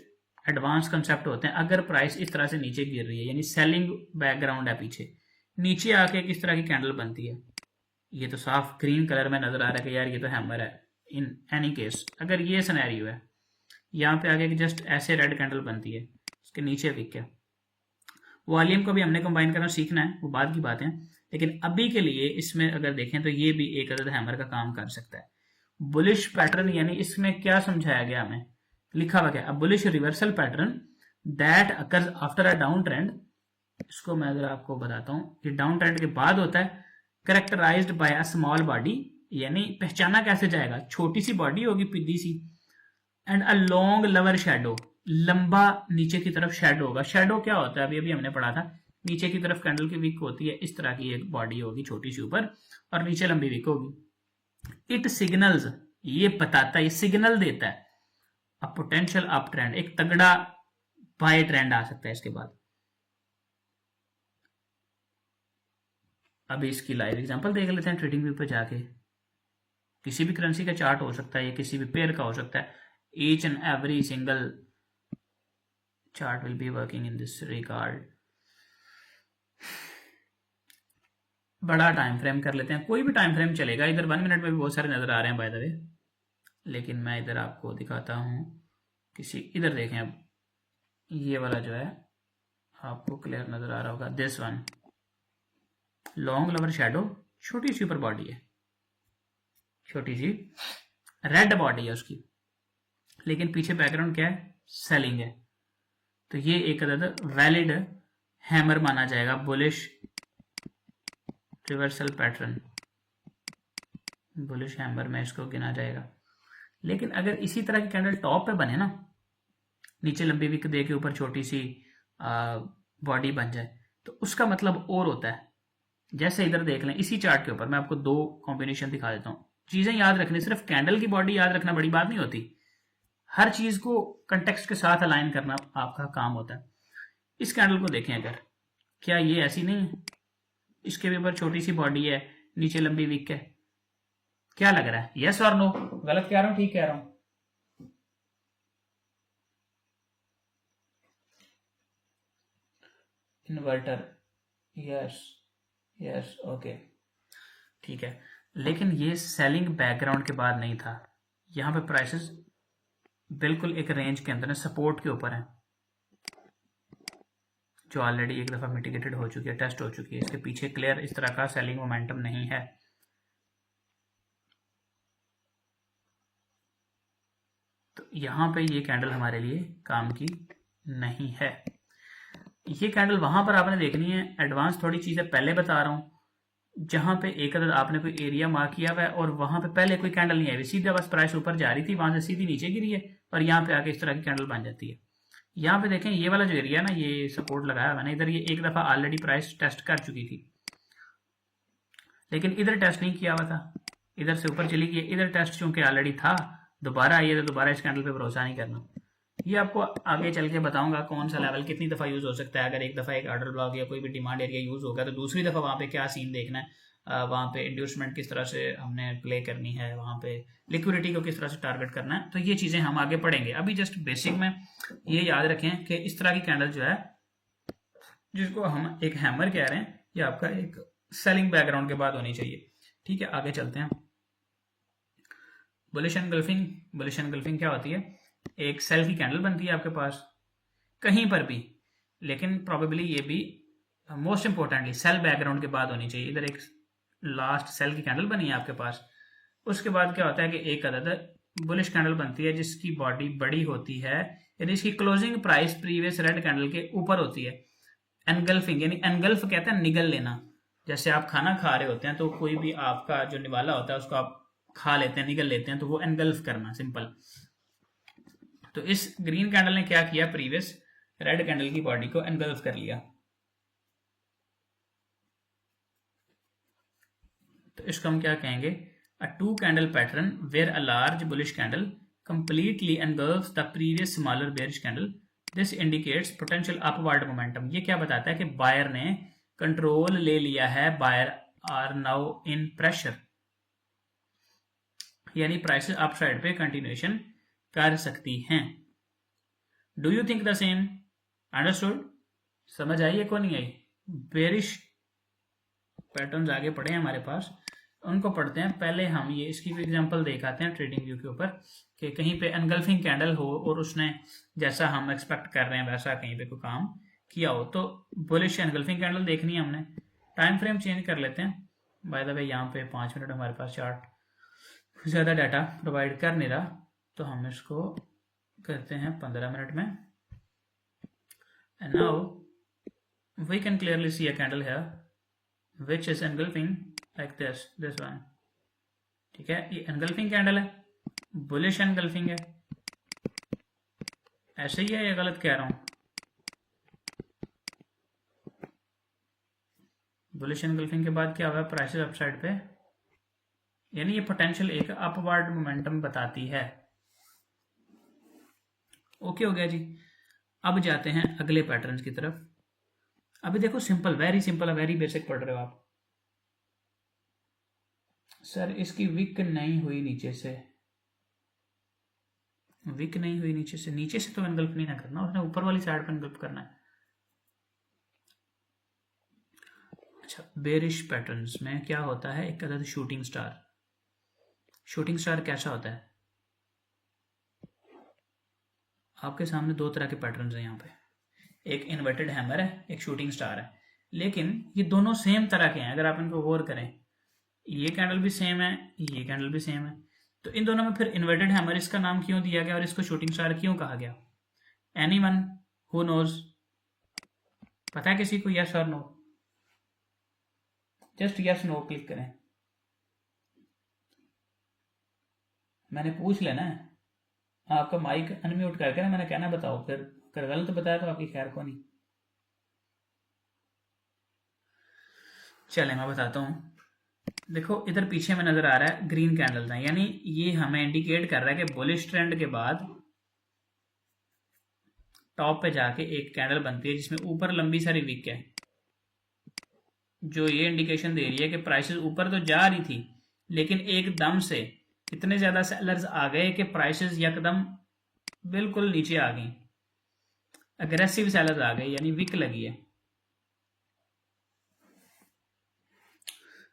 एडवांस कंसेप्ट होते हैं। अगर प्राइस इस तरह से नीचे गिर रही है, यानी सेलिंग बैकग्राउंड है पीछे, नीचे आके किस तरह की कैंडल बनती है, ये तो साफ ग्रीन कलर में नजर आ रहा है कि यार ये तो हैमर है। इन एनी केस अगर ये सिनेरियो है, यहाँ पे आगे जस्ट ऐसे रेड कैंडल बनती है, उसके नीचे विक है, वॉल्यूम को भी हमने कंबाइन करना सीखना है, वो बाद की बात है, लेकिन अभी के लिए इसमें अगर देखें तो ये भी एक अदद हैमर का काम कर सकता है। बुलिश पैटर्न, यानी इसमें क्या समझाया गया हमें, लिखा हुआ क्या, bullish reversal pattern that occurs after a down trend, इसको मैं अगर आपको बताता हूँ, ये डाउन ट्रेंड के बाद होता है, characterized by a small body, यानी पहचाना कैसे जाएगा, छोटी सी बॉडी होगी पीदी सी, and a long lower shadow, लंबा नीचे की तरफ शैडो होगा। शैडो क्या होता है, अभी अभी हमने पढ़ा था, नीचे की तरफ कैंडल की विक होती है, इस तरह की एक बॉडी होगी छोटी सी ऊपर, और नीचे लंबी विक होगी। इट सिग्नल्स, ये बताता है, ये सिग्नल देता है अ पोटेंशियल अप ट्रेंड, एक तगड़ा बाय ट्रेंड आ सकता है इसके बाद। अभी इसकी लाइव एग्जांपल देख लेते हैं ट्रेडिंग व्यू पे जाके। किसी भी करेंसी का चार्ट हो सकता है या किसी भी पेयर का हो सकता है। Each and every single chart will be working in this regard. बड़ा टाइम फ्रेम कर लेते हैं, कोई भी टाइम फ्रेम चलेगा। इधर 1 मिनट में भी बहुत सारे नजर आ रहे हैं बाय द वे, लेकिन मैं इधर आपको दिखाता हूँ किसी, इधर देखें अब ये वाला जो है आपको क्लियर नजर आ रहा होगा, this one long lover shadow, छोटी सी ऊपर बॉडी है, छोटी सी रेड बॉडी है उसकी, लेकिन पीछे बैकग्राउंड क्या है, सेलिंग है। तो ये एक अदद वैलिड हैमर माना जाएगा, bullish reversal pattern, bullish hammer में इसको गिना जाएगा। लेकिन अगर इसी तरह की कैंडल टॉप पे बने ना, नीचे लंबी विक दे के ऊपर छोटी सी बॉडी बन जाए, तो उसका मतलब और होता है। जैसे इधर देख लें इसी चार्ट के ऊपर, मैं आपको 2 कॉम्बिनेशन दिखा देता हूँ। चीजें याद रखनी, सिर्फ कैंडल की बॉडी याद रखना बड़ी बात नहीं होती, हर चीज को कंटेक्स्ट के साथ अलाइन करना आपका काम होता है। इस कैंडल को देखें अगर, क्या ये ऐसी नहीं है, इसके भी ऊपर छोटी सी बॉडी है, नीचे लंबी विक है, क्या लग रहा है, यस और नो, गलत कह रहा हूं ठीक कह रहा हूं? इन्वर्टर, यस यस ओके ठीक है। लेकिन ये सेलिंग बैकग्राउंड के बाद नहीं था, यहां पे प्राइसेस बिल्कुल एक रेंज के अंदर है, सपोर्ट के ऊपर है, जो ऑलरेडी एक दफा मिटिगेटेड हो चुकी है, टेस्ट हो चुकी है। इसके पीछे क्लियर इस तरह का सेलिंग मोमेंटम नहीं है। तो यहां पे ये कैंडल हमारे लिए काम की नहीं है। ये कैंडल वहां पर आपने देखनी है, एडवांस थोड़ी चीजें पहले बता रहा हूं, जहां पे एक अदर आपने कोई एरिया मार्क किया हुआ है और वहां पे पहले कोई कैंडल नहीं आई, सीधा बस प्राइस ऊपर जा रही थी, वहां से सीधी नीचे गिरी है और यहाँ पे आके इस तरह की कैंडल बन जाती है। यहाँ पे देखें ये वाला जो एरिया ना, ये सपोर्ट लगाया मैंने इधर, ये एक दफा ऑलरेडी प्राइस टेस्ट कर चुकी थी, लेकिन इधर टेस्ट नहीं किया हुआ था, इधर से ऊपर चली गई, इधर टेस्ट चूंकि ऑलरेडी था, दोबारा आई है तो दोबारा इस कैंडल पे भरोसा नहीं करना। ये आपको आगे चल के बताऊंगा कौन सा लेवल कितनी दफा यूज हो सकता है। अगर एक दफा एक ऑर्डर ब्लॉक या कोई भी डिमांड एरिया यूज होगा तो दूसरी दफा वहां पे क्या सीन देखना है, वहां पे इंड्यूसमेंट किस तरह से हमने प्ले करनी है, वहां पे लिक्विडिटी को किस तरह से टारगेट करना है, तो ये चीजें हम आगे पढ़ेंगे। अभी जस्ट बेसिक में ये याद रखें कि इस तरह की कैंडल जो है, जिसको हम एक हैमर कह रहे हैं, ये आपका एक सेलिंग बैकग्राउंड के बाद होनी चाहिए। ठीक है, आगे चलते हैं। बुलिश एनगल्फिंग, बुलिश एनगल्फिंग क्या होती है, एक सेल की कैंडल बनती है आपके पास कहीं पर भी, लेकिन प्रोबेबली ये भी मोस्ट इंपॉर्टेंटली सेल बैकग्राउंड के बाद होनी चाहिए। इधर एक लास्ट सेल की कैंडल बनी है आपके पास, उसके बाद क्या होता है कि एक अदद बुलिश कैंडल बनती है जिसकी बॉडी बड़ी होती है, यानी इसकी closing price previous red candle के ऊपर होती है। एनगल्फिंग यानी एनगल्फ कहते हैं निगल लेना, जैसे आप खाना खा रहे होते हैं तो कोई भी आपका जो निवाला होता है उसको आप खा लेते हैं, निगल लेते हैं, तो वो एनगल्फ करना, सिंपल। तो इस ग्रीन कैंडल ने क्या किया, प्रीवियस रेड कैंडल की बॉडी को एनगल्फ कर लिया। तो इसको हम क्या कहेंगे, a 2 candle pattern where a large bullish candle completely engulfs the previous smaller bearish candle, this indicates potential upward momentum. ये क्या बताता है कि बायर ने कंट्रोल ले लिया है, buyer are now in pressure, यानी प्राइसेस अपसाइड पे कंटिन्यूएशन कर सकती हैं। Do you think the same? Understood? समझ आई है को नहीं आई? बेरिश पैटर्न्स आगे पड़े हैं हमारे पास, उनको पढ़ते हैं। पहले हम ये इसकी भी एग्जांपल देखाते हैं ट्रेडिंग व्यू के ऊपर, कि कहीं पे एनगल्फिंग कैंडल हो और उसने जैसा हम एक्सपेक्ट कर रहे हैं वैसा कहीं पे कोई काम किया हो, तो बुलिश एनगल्फिंग कैंडल देखनी है हमने। टाइम फ्रेम चेंज कर लेते हैं। बाय द वे यहाँ पे 5 मिनट हमारे पास चार्ट ज़्यादा डाटा प्रोवाइड कर नहीं रहा, तो हम इसको करते हैं 15 मिनट में। And now we can clearly see a candle here which is engulfing like this one। ठीक है, ये engulfing कैंडल है, बुलिश engulfing है, ऐसे ही है या गलत कह रहा हूं? बुलिश engulfing के बाद क्या हुआ, प्राइसेस अपसाइड पे, यानी ये पोटेंशियल एक अपवर्ड मोमेंटम बताती है। ओके हो गया जी। अब जाते हैं अगले पैटर्न की तरफ। अभी देखो simple, very simple, very basic पढ़ रहे हो आप। सर इसकी विक नहीं हुई नीचे से, विक नहीं हुई नीचे से, नीचे से तो एनगल्फ नहीं ना करना, उसने ऊपर वाली साइड पर एनगल्फ करना है। अच्छा, बेरिश पैटर्न्स में क्या होता है, एक अदद शूटिंग स्टार। शूटिंग स्टार कैसा होता है? आपके सामने दो तरह के पैटर्न्स हैं यहाँ पे, एक इन्वर्टेड हैमर है, एक शूटिंग स्टार है, लेकिन ये दोनों सेम तरह के हैं। अगर आप इनको गौर करें, ये कैंडल भी सेम है, ये कैंडल भी सेम है, तो इन दोनों में फिर इन्वर्टेड हैमर इसका नाम क्यों दिया गया और इसको शूटिंग स्टार क्यों कहा गया? Anyone who knows? पता है किसी को? यस और no? Just yes no click करें। मैंने पूछ लेना है, आपका माइक अनम्यूट करके ना मैंने कहना बताओ, फिर अगर गलत बताया तो आपकी खैर को नहीं। चले मैं बताता हूँ। देखो इधर पीछे में नजर आ रहा है ग्रीन कैंडल है, यानी ये हमें इंडिकेट कर रहा है कि बुलिश ट्रेंड के बाद टॉप पे जाके एक कैंडल बनती है जिसमें ऊपर लंबी सारी विक है, जो ये इंडिकेशन दे रही है कि प्राइसेस ऊपर तो जा रही थी, लेकिन एकदम से इतने ज्यादा सेलर्स आ गए कि प्राइसेस यकदम बिल्कुल नीचे आ गई, अग्रेसिव सेलर्स आ गए, यानी विक लगी है।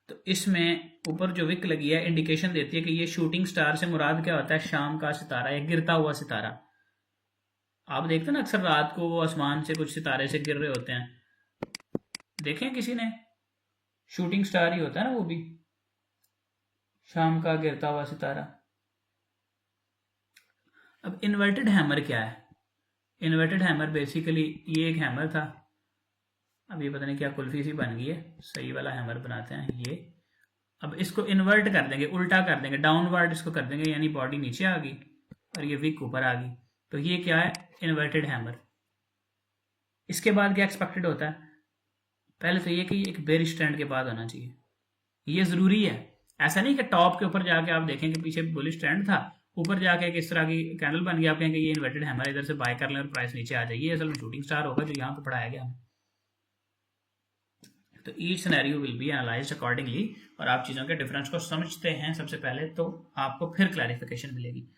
तो इसमें ऊपर जो विक लगी है इंडिकेशन देती है कि ये शूटिंग स्टार से मुराद क्या होता है? शाम का सितारा या गिरता हुआ सितारा। आप देखते हैं ना अक्सर रात को वो आसमान से कुछ सितारे से गिर रहे होते हैं, देखें किसी ने? शूटिंग स्टार ही होता है ना वो भी, शाम का गिरता हुआ सितारा। अब इन्वर्टेड हैमर क्या है? इन्वर्टेड हैमर बेसिकली ये एक हैमर था, अब ये पता नहीं क्या कुल्फी सी बन गई है, सही वाला हैमर बनाते हैं ये। अब इसको इन्वर्ट कर देंगे, उल्टा कर देंगे, डाउनवर्ड इसको कर देंगे, यानी बॉडी नीचे आ गई और ये विक ऊपर आ गई, तो ये क्या है? Inverted hammer. इसके बाद क्या एक्सपेक्टेड होता है? पहले तो ये कि एक बेरिश ट्रेंड के बाद होना चाहिए, ये जरूरी है। ऐसा नहीं कि टॉप के ऊपर जाके आप देखें कि पीछे बुलिश ट्रेंड था, ऊपर जाके किस तरह की कैंडल बन गई, आप कहेंगे ये इन्वर्टेड हैमर, इधर से बाय कर लें और प्राइस नीचे आ जाएगी, असल में शूटिंग स्टार होगा जो यहाँ पे पढ़ाया गया हमें। तो each scenario will be analysed accordingly, और आप चीज़ों के डिफरेंस को समझते हैं सबसे पहले, तो आपको फिर क्लैरिफिकेशन मिलेगी।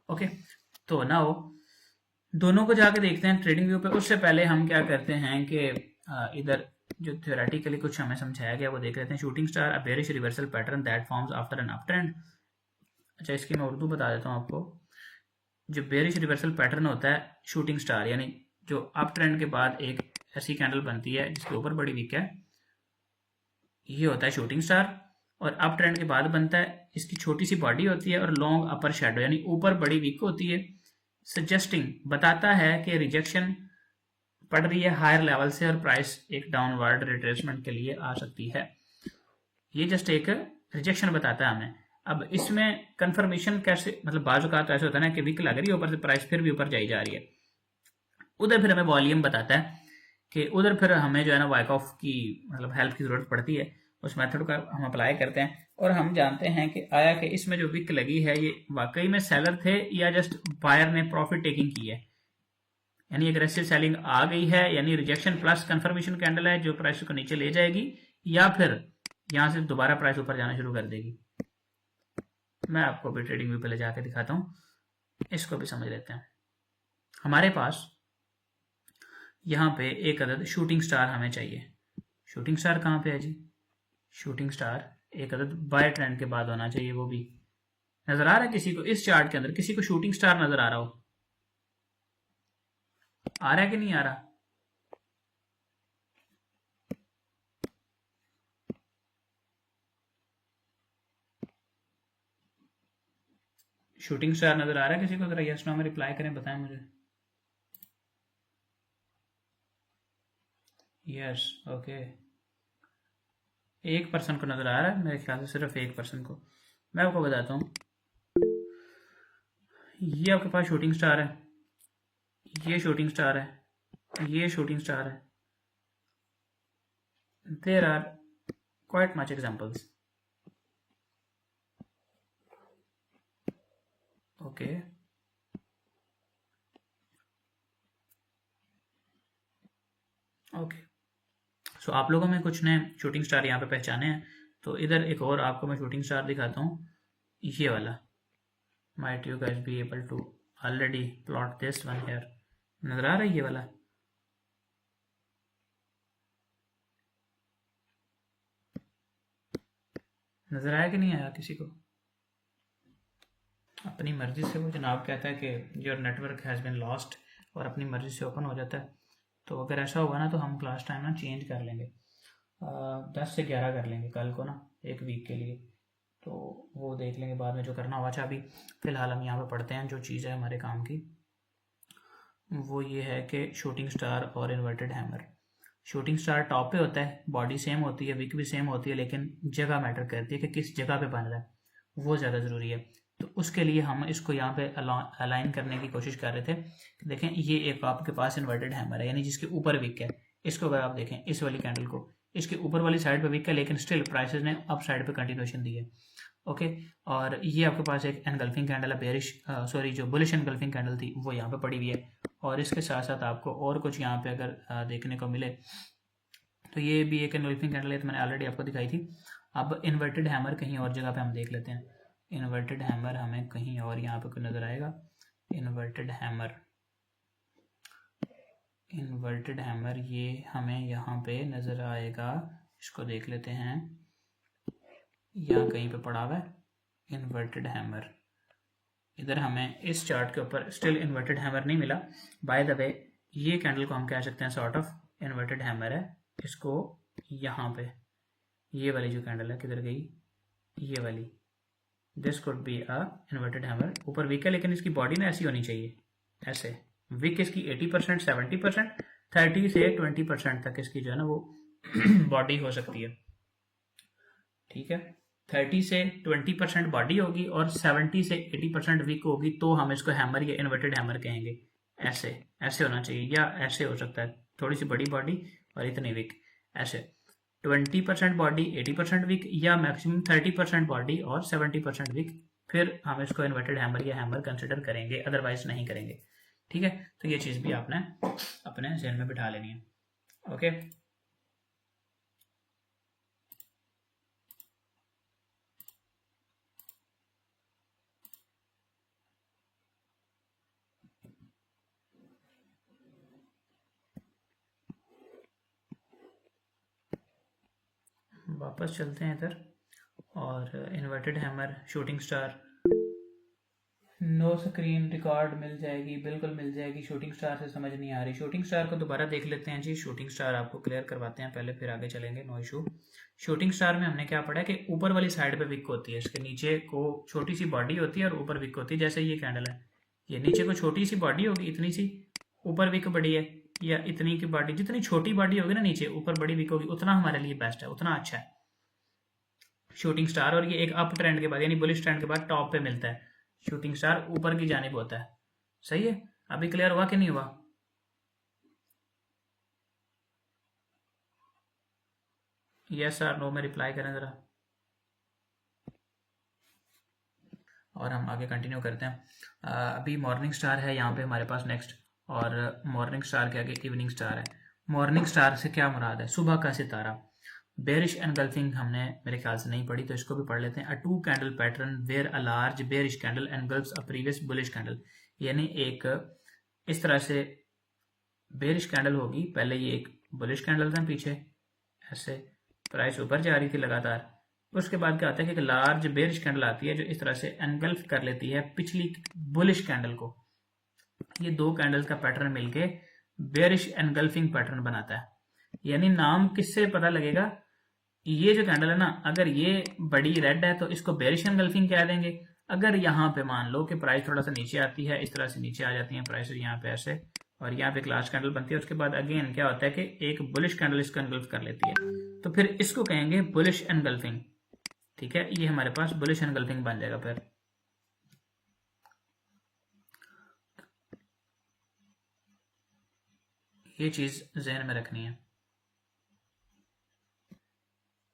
ओके, तो नाउ दोनों को जाके देखते हैं ट्रेडिंग व्यू पे। उससे पहले हम क्या करते हैं कि इधर जो थ्योरेटिकली कुछ हमें समझाया गया वो देख लेते हैं। Shooting star a bearish reversal pattern that forms after an uptrend. अच्छा, इसकी मैं उर्दू बता देता हूँ आपको। जो बेरिश रिवर्सल पैटर्न होता है शूटिंग स्टार, यानी जो अप ट्रेंड के बाद एक ऐसी कैंडल बनती है जिसके ऊपर बड़ी वीक है, ये होता है शूटिंग स्टार। और अप ट्रेंड के बाद बनता है, इसकी छोटी सी बॉडी होती है और लॉन्ग अपर शेडो, यानी ऊपर बड़ी वीक होती है, सजेस्टिंग बताता है कि रिजेक्शन पड़ रही है हायर लेवल से और प्राइस एक डाउनवर्ड रिट्रेसमेंट के लिए आ सकती है। ये जस्ट एक रिजेक्शन बताता है हमें। अब इसमें कंफर्मेशन कैसे, मतलब बाजू का तो ऐसा होता है ना कि वीक लग रही है, ऊपर से प्राइस फिर भी ऊपर जाई जा रही है, उधर फिर हमें वॉल्यूम बताता है कि उधर फिर हमें जो है ना वाइकऑफ की मतलब हेल्प की जरूरत पड़ती है। उस मेथड का हम अप्लाई करते हैं और हम जानते हैं कि आया कि इसमें जो विक लगी है ये वाकई में सेलर थे या जस्ट बायर ने प्रॉफिट टेकिंग की है, यानी एग्रेसिव सेलिंग आ गई है, यानी रिजेक्शन प्लस कंफर्मेशन कैंडल है जो प्राइस को नीचे ले जाएगी, या फिर यहां से दोबारा प्राइस ऊपर जाना शुरू कर देगी। मैं आपको भी ट्रेडिंग व्यू पे ले जाकर दिखाता हूँ, इसको भी समझ लेते हैं। हमारे पास यहाँ पे एक अदद शूटिंग स्टार हमें चाहिए। शूटिंग स्टार कहाँ पे है जी? शूटिंग स्टार एक अदद बाय ट्रेंड के बाद होना चाहिए, वो भी नजर आ रहा है किसी को इस चार्ट के अंदर? किसी को शूटिंग स्टार नजर आ रहा हो? आ रहा है कि नहीं आ रहा? शूटिंग स्टार नजर आ रहा है किसी को? जरा यस नो में रिप्लाई करें, बताएं मुझे। Yes, okay. एक पर्सन को नजर आ रहा है मेरे ख्याल से, सिर्फ एक पर्सन को। मैं आपको बताता हूँ, ये आपके पास शूटिंग स्टार है, ये शूटिंग स्टार है, ये शूटिंग स्टार है। There are quite much examples. Okay, okay, so आप लोगों में कुछ ने शूटिंग स्टार यहाँ पे पहचाने हैं, तो इधर एक और आपको मैं शूटिंग स्टार दिखाता हूँ, ये वाला। Might you guys be able to already plot this one here. नजर आ रहा है ये वाला? नजर आया कि नहीं आया किसी को? अपनी मर्जी से वो जनाब कहता है कि your network has been lost, और अपनी मर्जी से ओपन हो जाता है। तो अगर ऐसा होगा ना तो हम क्लास टाइम ना चेंज कर लेंगे, 10 से 11 कर लेंगे कल को ना, एक वीक के लिए। तो वो देख लेंगे बाद में जो करना होगा। अच्छा, अभी फ़िलहाल हम यहाँ पे पढ़ते हैं जो चीज़ है हमारे काम की, वो ये है कि शूटिंग स्टार और inverted hammer. Shooting star top पे होता है, बॉडी सेम होती है, विक भी सेम होती है, लेकिन जगह मैटर करती है कि किस जगह पे बन रहा है, वो ज़्यादा ज़रूरी है। तो उसके लिए हम इसको यहाँ पे अलाइन करने की कोशिश कर रहे थे। देखें, ये एक आपके पास इन्वर्टेड हैमर है, यानी जिसके ऊपर विक है। इसको अगर आप देखें, इस वाली कैंडल को, इसके ऊपर वाली साइड पे विक है, लेकिन स्टिल प्राइसेस ने अप साइड पे कंटिन्यूएशन दी है। ओके, और ये आपके पास एक एनगल्फिंग कैंडल है, बेरिश सॉरी जो बुलिश एनगल्फिंग कैंडल थी वो यहाँ पे पड़ी हुई है। और इसके साथ साथ आपको और कुछ यहाँ पे अगर देखने को मिले तो ये भी एक एनगल्फिंग कैंडल है, तो मैंने ऑलरेडी आपको दिखाई थी। अब इन्वर्टेड हैमर कहीं और जगह पे हम देख लेते हैं। इन्वर्टेड हैमर हमें कहीं और यहाँ पे कोई नज़र आएगा? इन्वर्टेड हैमर, इन्वर्टेड हैमर ये हमें यहाँ पे नज़र आएगा। इसको देख लेते हैं, यहाँ कहीं पे पड़ा हुआ है इन्वर्टेड हैमर। इधर हमें इस चार्ट के ऊपर स्टिल इन्वर्टेड हैमर नहीं मिला। बाय द वे, ये कैंडल को हम कह सकते हैं सॉर्ट ऑफ इन्वर्टेड हैमर है। इसको यहाँ पे ये वाली जो कैंडल है किधर गई, ये वाली, this could be a inverted hammer. ऊपर वीक है, लेकिन इसकी बॉडी ना ऐसी होनी चाहिए, ऐसे। विक इसकी 80%, 70%, 30 से 20% तक इसकी जो है ना वो बॉडी हो सकती है। ठीक है, 30 से 20% बॉडी होगी और 70 से 80% विक होगी, तो हम इसको हैमर या इन्वर्टेड हैमर कहेंगे। ऐसे ऐसे होना चाहिए, या ऐसे हो सकता है, थोड़ी सी बड़ी बॉडी और इतनी विक, ऐसे 20% बॉडी 80% विक, या मैक्सिमम 30% बॉडी और 70% विक, फिर हम इसको इन्वर्टेड हैमर या हैमर कंसिडर करेंगे, अदरवाइज नहीं करेंगे। ठीक है, तो ये चीज़ भी आपने अपने जहन में बिठा लेनी है। ओके, वापस चलते हैं इधर, और inverted hammer, shooting star, no screen record मिल जाएगी, बिल्कुल मिल जाएगी। शूटिंग स्टार से समझ नहीं आ रही, शूटिंग स्टार को दोबारा देख लेते हैं जी। शूटिंग स्टार आपको क्लियर करवाते हैं पहले, फिर आगे चलेंगे, नो इशू। शूटिंग स्टार में हमने क्या पढ़ा कि ऊपर वाली साइड पे विक होती है, इसके नीचे को छोटी सी बॉडी होती है और ऊपर विक होती है। जैसे ये कैंडल है, ये नीचे को छोटी सी बॉडी होगी इतनी सी, ऊपर विक बड़ी है, या इतनी की बॉडी, जितनी छोटी बॉडी होगी ना नीचे, ऊपर बड़ी विक होगी, उतना हमारे लिए बेस्ट है, उतना अच्छा है शूटिंग स्टार। और ये एक अप ट्रेंड के बाद, यानी बुलिश ट्रेंड के बाद टॉप पे मिलता है। शूटिंग स्टार ऊपर की जानिब होता है। सही है, अभी क्लियर हुआ कि नहीं हुआ? यस सर, नो में रिप्लाई करें ज़रा, और हम आगे कंटिन्यू करते हैं। अभी मॉर्निंग स्टार है यहाँ पे हमारे पास नेक्स्ट, और मॉर्निंग स्टार के आगे इवनिंग स्टार है। मॉर्निंग स्टार से क्या मुराद है? सुबह का सितारा। बेरिश एनगल्फिंग हमने मेरे ख्याल से नहीं पढ़ी, तो इसको भी पढ़ लेते हैं। A two candle pattern where a large bearish candle engulfs a previous bullish candle. यानी एक इस तरह से बेरिश कैंडल होगी, पहले ये एक बुलिश कैंडल था पीछे, ऐसे प्राइस ऊपर जा रही थी लगातार। उसके बाद क्या होता है कि एक लार्ज बेरिश कैंडल आती है जो इस तरह से एनगल्फ कर लेती है पिछली बुलिश कैंडल को। ये दो कैंडल्स का पैटर्न मिलके बेरिश एनगल्फिंग पैटर्न बनाता है। यानी नाम किससे पता लगेगा? ये जो कैंडल है ना, अगर ये बड़ी रेड है तो इसको बेरिश एनगल्फिंग कह देंगे। अगर यहाँ पे मान लो कि प्राइस थोड़ा सा नीचे आती है, इस तरह से नीचे आ जाती है प्राइस यहाँ पे ऐसे, और यहाँ पे क्लास कैंडल बनती है, उसके बाद अगेन क्या होता है कि एक बुलिश कैंडल इसको एनगल्फ कर लेती है, तो फिर इसको कहेंगे बुलिश एनगल्फिंग। ठीक है, ये हमारे पास बुलिश एनगल्फिंग बन जाएगा। फिर ये चीज जहन में रखनी है।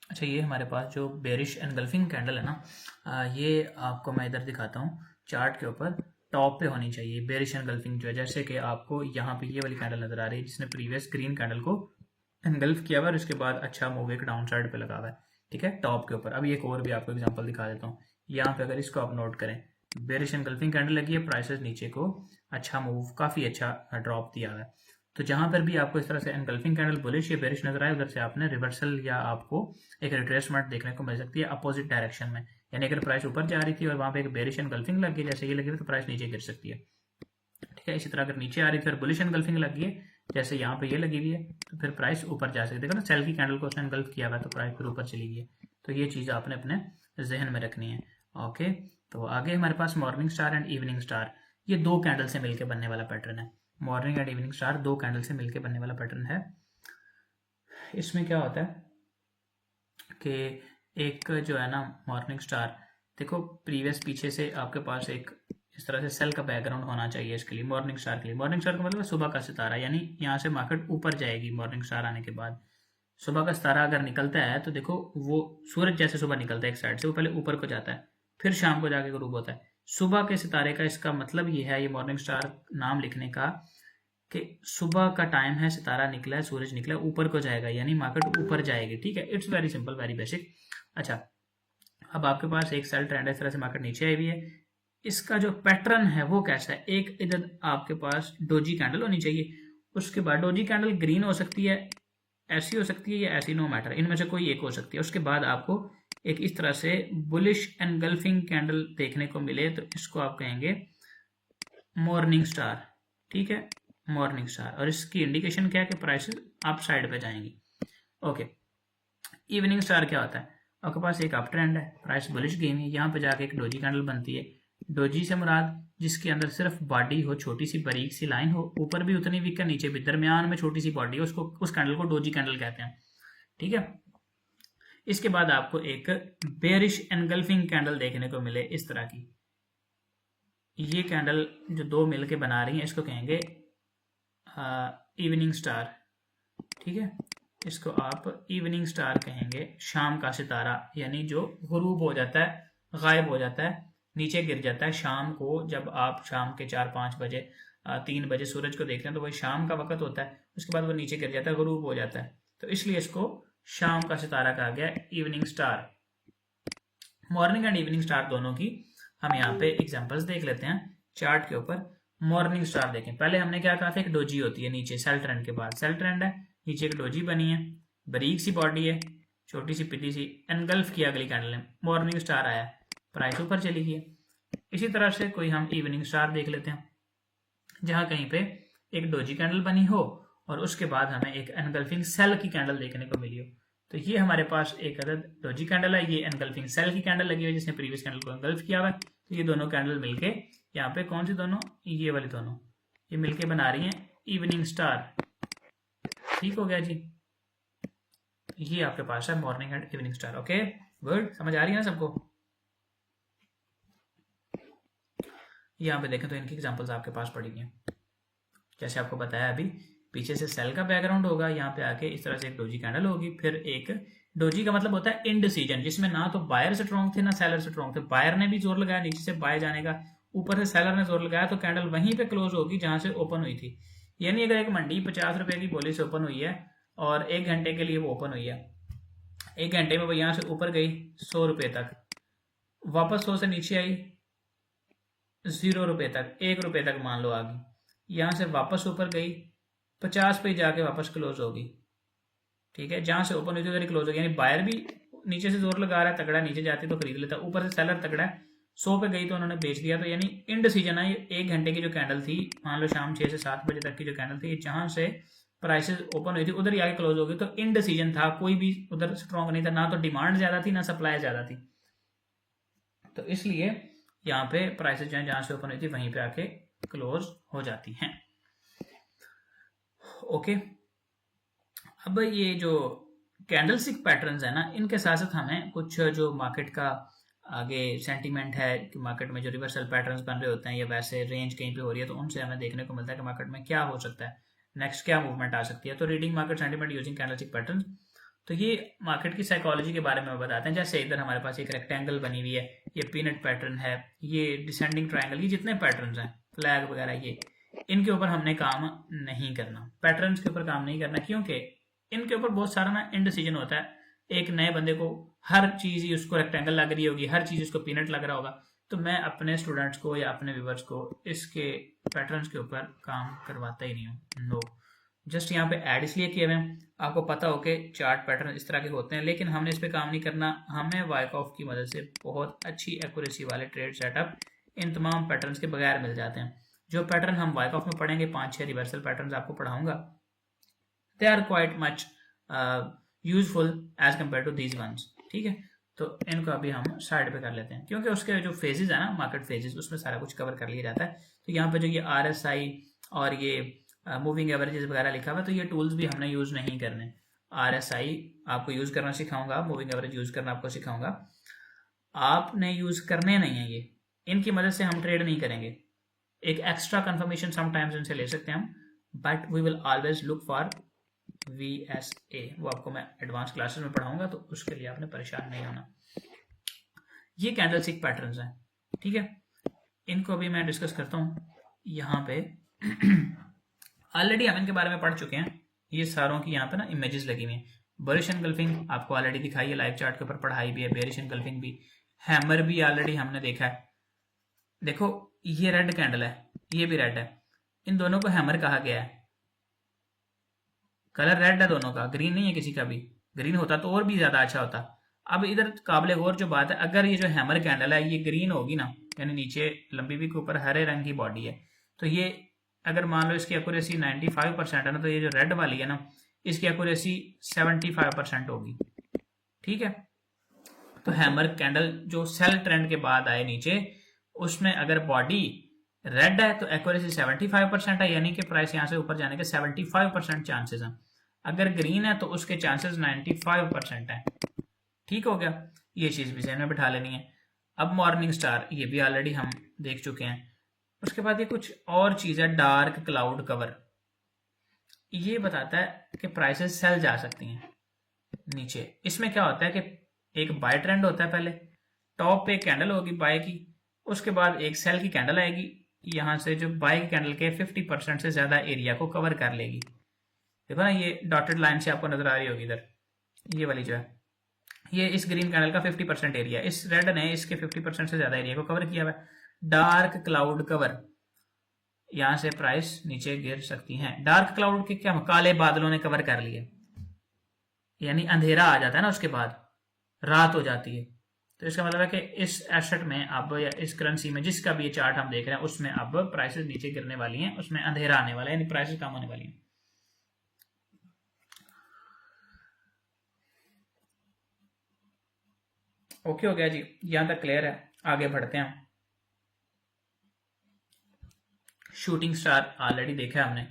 अच्छा, ये हमारे पास जो बेरिश एनगल्फिंग कैंडल है ना, ये आपको मैं इधर दिखाता हूँ चार्ट के ऊपर, टॉप पे होनी चाहिए बेरिश एनगल्फिंग जो है। जैसे कि आपको यहाँ पे ये वाली कैंडल नजर आ रही है जिसने प्रीवियस ग्रीन कैंडल को एनगल्फ किया हुआ है और उसके बाद अच्छा मूव एक डाउन साइड पे लगा हुआ है, ठीक है, टॉप के ऊपर। अभी एक और भी आपको एग्जांपल दिखा देता हूँ। यहाँ पे अगर इसको आप नोट करें, बेरिश एनगल्फिंग कैंडल लगी है, प्राइसेस नीचे को अच्छा मूव, काफी अच्छा ड्रॉप दिया हुआ है। तो जहां पर भी आपको इस तरह से एनगल्फिंग कैंडल बुलिश या बेरिश नजर आए, उधर से आपने रिवर्सल या आपको एक रिट्रेसमेंट देखने को मिल सकती है अपोजिट डायरेक्शन में। यानी अगर प्राइस ऊपर जा रही थी और वहां पे एक बेरिश एनगल्फिंग लग गई, जैसे ये लगी हुई, तो प्राइस नीचे गिर सकती है, ठीक है। इसी तरह अगर नीचे आ रही थी और बुलिश एनगल्फिंग लगी है, जैसे यहाँ पे ये लगी हुई है, तो फिर प्राइस ऊपर जा सकती है। देखो ना, सेल की कैंडल को उसने एनगल्फ किया हुआ है, तो प्राइस फिर ऊपर चली गई है। तो ये चीज़ आपने अपने जहन में रखनी है। ओके, तो आगे हमारे पास morning star and evening star, ये दो कैंडल से मिलकर बनने वाला पैटर्न है। मॉर्निंग एंड इवनिंग स्टार दो कैंडल से मिलकर बनने वाला पैटर्न है। इसमें क्या होता है कि एक जो है ना मॉर्निंग स्टार, देखो प्रीवियस पीछे से आपके पास एक इस तरह से सेल का बैकग्राउंड होना चाहिए इसके लिए, मॉर्निंग स्टार के लिए। मॉर्निंग स्टार का मतलब सुबह का सितारा, यानी यहाँ से मार्केट ऊपर जाएगी मॉर्निंग स्टार आने के बाद। सुबह का सितारा अगर निकलता है तो देखो वो सूरज जैसे सुबह निकलता है एक साइड से, वो पहले ऊपर को जाता है, फिर शाम को जाके ग्रुप होता है। सुबह के सितारे का इसका मतलब ये है, ये मॉर्निंग स्टार नाम लिखने का, कि सुबह का टाइम है, सितारा निकला है, सूरज निकला है, ऊपर को जाएगा, यानी मार्केट ऊपर जाएगी, ठीक है। It's very simple, very basic. अच्छा, अब आपके पास एक सेल ट्रेंड है, इस तरह से मार्केट नीचे आई हुई है। इसका जो पैटर्न है वो कैसा है, एक इधर आपके पास डोजी कैंडल होनी चाहिए, उसके बाद डोजी कैंडल ग्रीन हो सकती है, ऐसी हो सकती है, या ऐसी, नो मैटर, इनमें से कोई एक हो सकती है। उसके बाद आपको एक इस तरह से बुलिश एनगल्फिंग कैंडल देखने को मिले, तो इसको आप कहेंगे मॉर्निंग स्टार, ठीक है, मॉर्निंग स्टार। और इसकी इंडिकेशन क्या है कि प्राइसेस अप साइड पे जाएंगी। ओके, इवनिंग स्टार क्या होता है, आपके पास एक अप ट्रेंड है, प्राइस बुलिश गेम है, यहाँ पे जाके एक डोजी कैंडल बनती है। डोजी से मुराद जिसके अंदर सिर्फ बॉडी हो, छोटी सी बारीक सी लाइन हो, ऊपर भी उतनी वीक है, नीचे भी, दरमियान में छोटी सी बॉडी हो, उसको, उस कैंडल को डोजी कैंडल कहते हैं, ठीक है। इसके बाद आपको एक बेरिश एनगल्फिंग कैंडल देखने को मिले इस तरह की, ये कैंडल जो दो मिलके बना रही है, इसको कहेंगे इवनिंग स्टार, ठीक है। इसको आप इवनिंग स्टार कहेंगे, शाम का सितारा, यानी जो गुरूब हो जाता है, गायब हो जाता है, नीचे गिर जाता है शाम को। जब आप शाम के 4-5 बजे 3 बजे सूरज को देखते हैं, तो वही शाम का वक्त होता है, उसके बाद वो नीचे गिर जाता है, गुरूब हो जाता है, तो इसलिए इसको शाम का सितारा कहा गया, evening star. Morning and evening star दोनों की हम यहाँ पे एग्जांपल्स देख लेते हैं चार्ट के ऊपर। मॉर्निंग स्टार देखें, पहले हमने क्या कहा था, एक डोजी होती है नीचे, सेल ट्रेंड के बाद सेल ट्रेंड है, नीचे एक डोजी बनी है, बारीक सी बॉडी है, छोटी सी पिटी सी, एनगल्फ किया अगली कैंडल ने, मॉर्निंग स्टार आया, प्राइस ऊपर चली गई। इसी तरह से कोई हम इवनिंग स्टार देख लेते हैं, जहां कहीं पे एक डोजी कैंडल बनी हो और उसके बाद हमें एक एनगल्फिंग सेल की कैंडल देखने को मिली हो। तो ये हमारे पास एक अदद डोजी कैंडल है, ये एनगल्फिंग सेल की कैंडल लगी हुई है जिसने प्रीवियस कैंडल को एनगल्फ किया हुआ है। तो ये दोनों कैंडल मिलके यहाँ पे, कौन सी दोनों, ये वाली दोनों, ये मिलके बना रही हैं इवनिंग स्टार, ठीक हो गया जी। ये आपके पास है morning and evening star. Okay, good, समझ आ रही है ना सबको। यहाँ पे देखें तो इनकी एग्जांपल्स आपके पास पड़ी हुई हैं, जैसे आपको बताया अभी, पीछे से सेल का बैकग्राउंड होगा, यहाँ पे आके इस तरह से एक डोजी कैंडल होगी, फिर एक डोजी का मतलब होता है इनडिसीजन, जिसमें ना तो बायर स्ट्रॉन्ग थे ना सेलर स्ट्रॉन्ग थे। बायर ने भी जोर लगाया नीचे से बाय जाने का, ऊपर से सेलर ने जोर लगाया, तो कैंडल वहीं पे क्लोज होगी जहां से ओपन हुई थी। यानी अगर एक मंडी 50 रुपए की बोली से ओपन हुई है और 1 घंटे के लिए वो ओपन हुई है, 1 घंटे में वो यहाँ से ऊपर गई 100 रुपए तक, वापस 100 से नीचे आई 0 रुपए तक, 1 रुपए तक मान लो आ गई, यहाँ से वापस ऊपर गई 50 पे जाके वापस क्लोज होगी, ठीक है, जहां से ओपन हुई थी उधर ही क्लोज होगी। यानी बायर भी नीचे से जोर लगा रहा है, तगड़ा, नीचे जाती तो खरीद लेता, ऊपर से सेलर तगड़ा है, 100 पे गई तो उन्होंने बेच दिया। तो यानी इनडिसीजन है, ये 1 घंटे की जो कैंडल थी, मान लो शाम 6 से 7 बजे तक की जो कैंडल थी, जहां से प्राइसेस ओपन हुई थी उधर ही आगे क्लोज हो गई, तो इनडिसीजन था, कोई भी उधर स्ट्रॉन्ग नहीं था, ना तो डिमांड ज्यादा थी ना सप्लाई ज्यादा थी। तो इसलिए यहाँ पे प्राइसेस जो है जहां से ओपन हुई थी वहीं पे आके क्लोज हो जाती हैं। ओके, अब ये जो कैंडलस्टिक पैटर्न्स है ना, इनके साथ साथ हमें कुछ जो मार्केट का आगे सेंटीमेंट है कि मार्केट में जो रिवर्सल पैटर्न्स बन रहे होते हैं या वैसे रेंज कहीं पे हो रही है, तो उनसे हमें देखने को मिलता है कि मार्केट में क्या हो सकता है, नेक्स्ट क्या मूवमेंट आ सकती है। तो reading market sentiment using candlestick pattern, तो ये मार्केट की साइकोलॉजी के बारे में बताते हैं। जैसे इधर हमारे पास एक रेक्टेंगल बनी हुई है, ये पीनट पैटर्न है, ये डिसेंडिंग ट्रायंगल, ये जितने पैटर्न्स हैं, फ्लैग वगैरह, ये इनके ऊपर हमने काम नहीं करना, पैटर्न्स के ऊपर काम नहीं करना, क्योंकि इनके ऊपर बहुत सारा ना इनडिसीजन होता है। एक नए बंदे को हर चीज ही उसको रेक्टेंगल लग रही होगी, हर चीज उसको पीनट लग रहा होगा। तो मैं अपने स्टूडेंट्स को या अपने व्यूवर्स को इसके पैटर्न्स के ऊपर काम करवाता ही नहीं हूँ। नो, जस्ट यहाँ पे ऐड इसलिए किए हुए हैं, आपको पता हो कि चार्ट पैटर्न इस तरह के होते हैं, लेकिन हमने इस पे काम नहीं करना। हमें वाइकॉफ की मदद से बहुत अच्छी एक्यूरेसी वाले ट्रेड सेटअप इन तमाम पैटर्न्स के बगैर मिल जाते हैं। जो पैटर्न हम वाइकॉफ में पढ़ेंगे, 5-6 रिवर्सल पैटर्न्स आपको पढ़ाऊंगा, they are quite much useful as compare to these ones. ठीक है, तो इनको अभी हम साइड पे कर लेते हैं, क्योंकि उसके जो फेजेस है ना, मार्केट फेजेस, उसमें सारा कुछ कवर कर लिया जाता है। तो यहाँ पे जो ये RSI और ये मूविंग एवरेजेस वगैरह लिखा हुआ है, तो ये टूल्स भी हमने यूज नहीं करने। RSI आपको यूज करना सिखाऊंगा, मूविंग एवरेज यूज करना आपको सिखाऊंगा, आपने यूज करने नहीं है ये। इनकी मदद से हम ट्रेड नहीं करेंगे। एक एक्स्ट्रा कंफर्मेशन समटाइम्स इनसे ले सकते हैं हम, but we will always look for VSA। वो आपको मैं एडवांस क्लासेस में पढ़ाऊंगा, तो उसके लिए आपने परेशान नहीं होना। ये कैंडलस्टिक पैटर्न्स हैं, ठीक है, इनको अभी मैं डिस्कस करता हूँ यहाँ पे। ऑलरेडी हम इनके बारे में पढ़ चुके हैं, ये सारों की यहाँ पे ना इमेजेस लगी हुई हैं। बेरिश एनगल्फिंग आपको ऑलरेडी दिखाई है, लाइव चार्ट के ऊपर पढ़ाई भी है, बेरिश एनगल्फिंग भी, हैमर भी ऑलरेडी हमने देखा है। देखो ये रेड कैंडल है, ये भी रेड है, इन दोनों को हैमर कहा गया है। कलर रेड है दोनों का, ग्रीन नहीं है किसी का भी। ग्रीन होता तो और भी ज्यादा अच्छा होता। अब इधर काबिले गौर जो बात है, अगर ये जो हैमर कैंडल है ये ग्रीन होगी ना, यानी नीचे लंबी भी के ऊपर हरे रंग की बॉडी है, तो ये अगर मान लो इसकी एक्यूरेसी 95% है ना, तो ये जो रेड वाली है ना, इसकी एक्यूरेसी 75% होगी। ठीक है, तो हैमर कैंडल जो सेल ट्रेंड के बाद आए नीचे, उसमें अगर बॉडी रेड है तो एक्यूरेसी 75% है, यानी कि प्राइस यहां से ऊपर जाने के 75% चांसेस हैं। अगर ग्रीन है तो उसके चांसेस 95% है। ठीक हो गया, ये चीज भी ज़हन में बिठा लेनी है। अब मॉर्निंग स्टार, ये भी ऑलरेडी हम देख चुके हैं। उसके बाद ये कुछ और चीज है, डार्क क्लाउड कवर, ये बताता है कि प्राइसेस सेल जा सकती हैं नीचे। इसमें क्या होता है कि एक बाय ट्रेंड होता है, पहले टॉप पे एक कैंडल होगी बाय की, उसके बाद एक सेल की कैंडल आएगी यहां से, जो बाय की कैंडल के 50% से ज्यादा एरिया को कवर कर लेगी। देखो ना, ये डॉटेड लाइन से आपको नजर आ रही होगी इधर, ये वाली जो है, ये इस ग्रीन कैंडल का 50% एरिया, इस रेड ने इसके 50% से ज्यादा एरिया को कवर किया हुआ है। डार्क क्लाउड कवर, यहां से प्राइस नीचे गिर सकती है। डार्क क्लाउड के क्या, काले बादलों ने कवर कर लिए, यानी अंधेरा आ जाता है ना, उसके बाद रात हो जाती है। तो इसका मतलब है कि इस एसेट में अब, या इस करेंसी में, जिसका भी ये चार्ट हम देख रहे हैं, उसमें अब प्राइसेस नीचे गिरने वाली हैं, उसमें अंधेरा आने वाला है, यानी प्राइसेस कम होने वाली हैं। ओके हो गया जी, यहां तक क्लियर है, आगे बढ़ते हैं। शूटिंग स्टार ऑलरेडी देखा है हमने,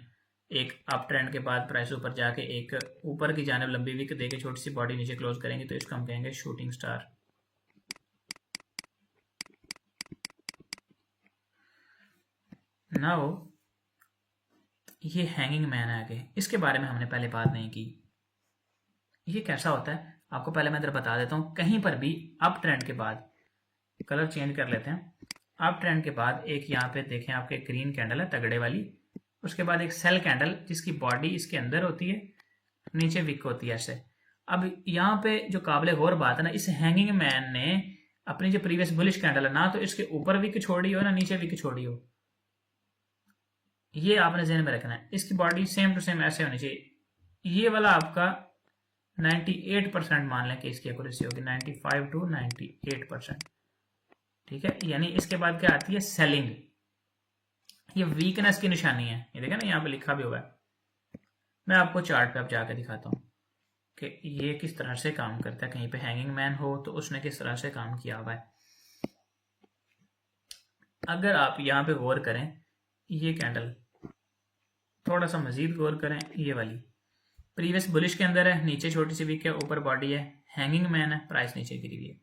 एक अप ट्रेंड के बाद प्राइस ऊपर जाके एक ऊपर की जानिब लंबी विक देके छोटी सी बॉडी नीचे क्लोज करेंगे, तो इसको हम कहेंगे शूटिंग स्टार। नाउ ये हैंगिंग मैन है आगे, इसके बारे में हमने पहले बात नहीं की। ये कैसा होता है आपको पहले मैं इधर बता देता हूँ। कहीं पर भी अप ट्रेंड के बाद, कलर चेंज कर लेते हैं, अप ट्रेंड के बाद एक यहाँ पे देखें आपके ग्रीन कैंडल है तगड़े वाली, उसके बाद एक सेल कैंडल जिसकी बॉडी इसके अंदर होती है, नीचे विक होती है ऐसे। अब यहाँ पे जो काबिले गौर बात है ना, इस हैंगिंग मैन ने अपनी जो प्रीवियस बुलिश कैंडल है ना, तो इसके ऊपर विक छोड़ी हो ना नीचे विक छोड़ी हो, ये आपने ज़हन में रखना है। इसकी बॉडी सेम टू सेम ऐसे होनी चाहिए। ये वाला आपका 98% मान लें कि इसकी एक्यूरेसी होगी, 95 to 98%। ठीक है, यानी इसके बाद क्या आती है, सेलिंग। ये वीकनेस की निशानी है, ये देखा ना यहाँ पे लिखा भी हुआ है। मैं आपको चार्ट पे अब जाकर दिखाता हूँ कि ये किस तरह से काम करता है। कहीं पे हैंगिंग मैन हो तो उसने किस तरह से काम किया हुआ है। अगर आप यहाँ पे गौर करें, ये कैंडल, थोड़ा सा मजीद गौर करें, ये वाली प्रीवियस बुलिश के अंदर है, नीचे छोटी सी विक है, ऊपर बॉडी है, हैंगिंग मैन है, प्राइस नीचे गिरी हुई है।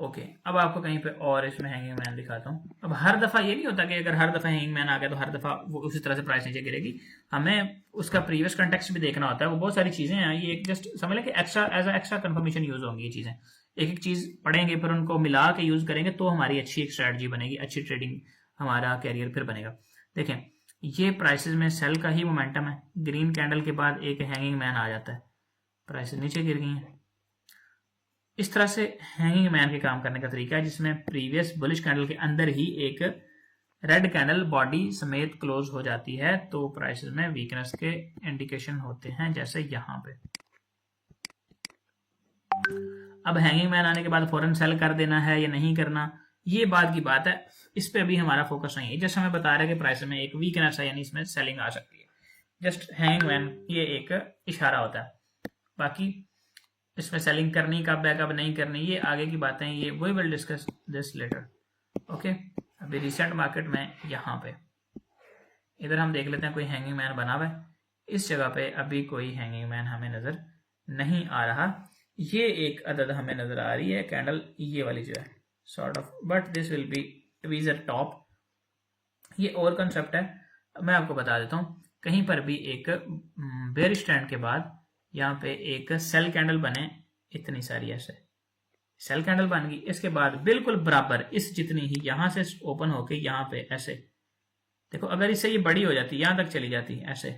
ओके, अब आपको कहीं पे और इसमें हैंगिंग मैन दिखाता हूँ। अब हर दफा ये नहीं होता कि अगर हर दफा हैंगिंग मैन आ गया तो हर दफा वो उसी तरह से प्राइस नीचे गिरेगी। हमें उसका प्रीवियस कंटेक्स्ट भी देखना होता है। वो बहुत सारी चीजें हैं, ये एक जस्ट समझ लें कि extra as extra confirmation use होंगी ये चीजें। एक एक चीज पढ़ेंगे फिर उनको मिला के यूज करेंगे तो हमारी अच्छी एक स्ट्रेटजी बनेगी, अच्छी ट्रेडिंग, हमारा कैरियर फिर बनेगा। देखें, ये प्राइसेस में सेल का ही मोमेंटम है। ग्रीन कैंडल के बाद एक हैंगिंग मैन आ जाता है, प्राइसेस नीचे गिर गई हैं। इस तरह से हैंगिंग मैन के काम करने का तरीका है, जिसमें प्रीवियस बुलिश कैंडल के अंदर ही एक रेड कैंडल बॉडी समेत क्लोज हो जाती है, तो प्राइसेस में वीकनेस के इंडिकेशन होते हैं, जैसे यहां पे। अब हैंगिंग मैन आने के बाद फौरन सेल कर देना है या नहीं करना, ये बात की बात है, इस पे अभी हमारा फोकस नहीं है। जैसे हमें बता रहा है कि प्राइस में एक वीकनेस है, यानी इसमें सेलिंग आ सकती है। जस्ट हैंगिंग मैन ये एक इशारा होता है, बाकी इसमें सेलिंग करनी कब है कब नहीं करनी ये आगे की बातें, ये we will discuss this later. Okay, अभी रिसेंट मार्केट में यहाँ पे इधर हम देख लेते हैं कोई हैंगिंग मैन बना हुआ है। इस जगह पे अभी कोई हैंगिंग मैन हमें नजर नहीं आ रहा। ये एक अदद हमें नजर आ रही है कैंडल, ये वाली जो है sort of, but this will be tweezer top. ये और कंसेप्ट है, मैं आपको बता देता हूँ। कहीं पर भी एक बेयरिश ट्रेंड के बाद यहाँ पे एक सेल कैंडल बने, इतनी सारी ऐसे सेल कैंडल बन गई, इसके बाद बिल्कुल बराबर इस जितनी ही यहां से ओपन होके यहाँ पे ऐसे देखो, अगर इससे ये बड़ी हो जाती, यहां तक चली जाती ऐसे,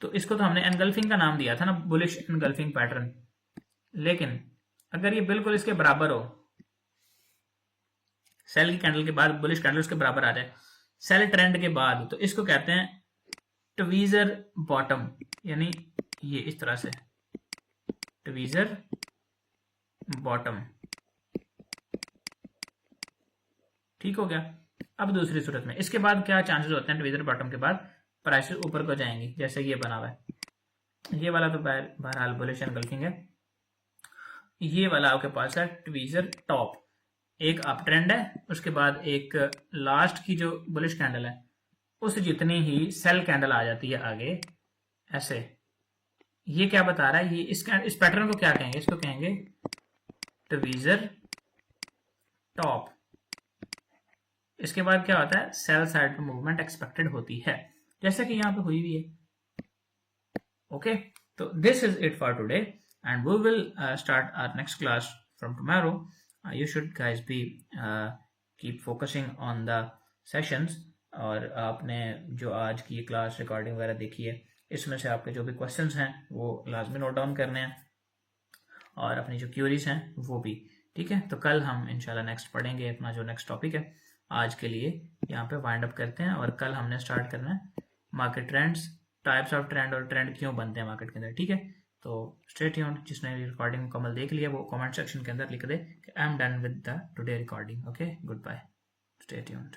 तो इसको तो हमने एनगल्फिंग का नाम दिया था ना, बुलिश एनगल्फिंग पैटर्न। लेकिन अगर ये बिल्कुल इसके बराबर हो, सेल की कैंडल के बाद बुलिश कैंडल उसके बराबर आ जाए सेल ट्रेंड के बाद, तो इसको कहते हैं ट्वीजर बॉटम, यानी ये इस तरह से ट्वीजर बॉटम। ठीक हो गया। अब दूसरी सूरत में इसके बाद क्या चांसेस होते हैं, ट्वीजर बॉटम के बाद प्राइसेस ऊपर को जाएंगी, जैसे ये बना हुआ है। ये वाला तो बहरहाल बुलिश एनगल्फिंग है। ये वाला आपके पास है ट्वीजर टॉप, एक अप ट्रेंड है, उसके बाद एक लास्ट की जो बुलिश कैंडल है उस जितनी ही सेल कैंडल आ जाती है आगे ऐसे। ये क्या बता रहा है, ये इस पैटर्न को क्या कहेंगे, इसको कहेंगे ट्वीजर टॉप। इसके बाद क्या होता है, सेल साइड पे मूवमेंट एक्सपेक्टेड होती है, जैसे कि यहां पे हुई भी है। ओके, तो this is it for today and we will start our next class from tomorrow. You should guys be keep focusing on the sessions. और आपने जो आज की क्लास रिकॉर्डिंग वगैरह देखी है, इसमें से आपके जो भी क्वेश्चंस हैं वो लाजमी नोट डाउन करने हैं, और अपनी जो क्यूरीज हैं वो भी। ठीक है, तो कल हम इंशाल्लाह नेक्स्ट पढ़ेंगे अपना जो नेक्स्ट टॉपिक है। आज के लिए यहाँ पे वाइंड अप करते हैं, और कल हमने स्टार्ट करना है market trends, types of trend और ट्रेंड क्यों बनते हैं मार्केट के अंदर। ठीक है, तो स्टे ट्यून्ड। जिसने रिकॉर्डिंग मुकम्मल देख लिया वो कमेंट सेक्शन के अंदर लिख दे कि I am done with the today recording. Okay, good bye, stay tuned.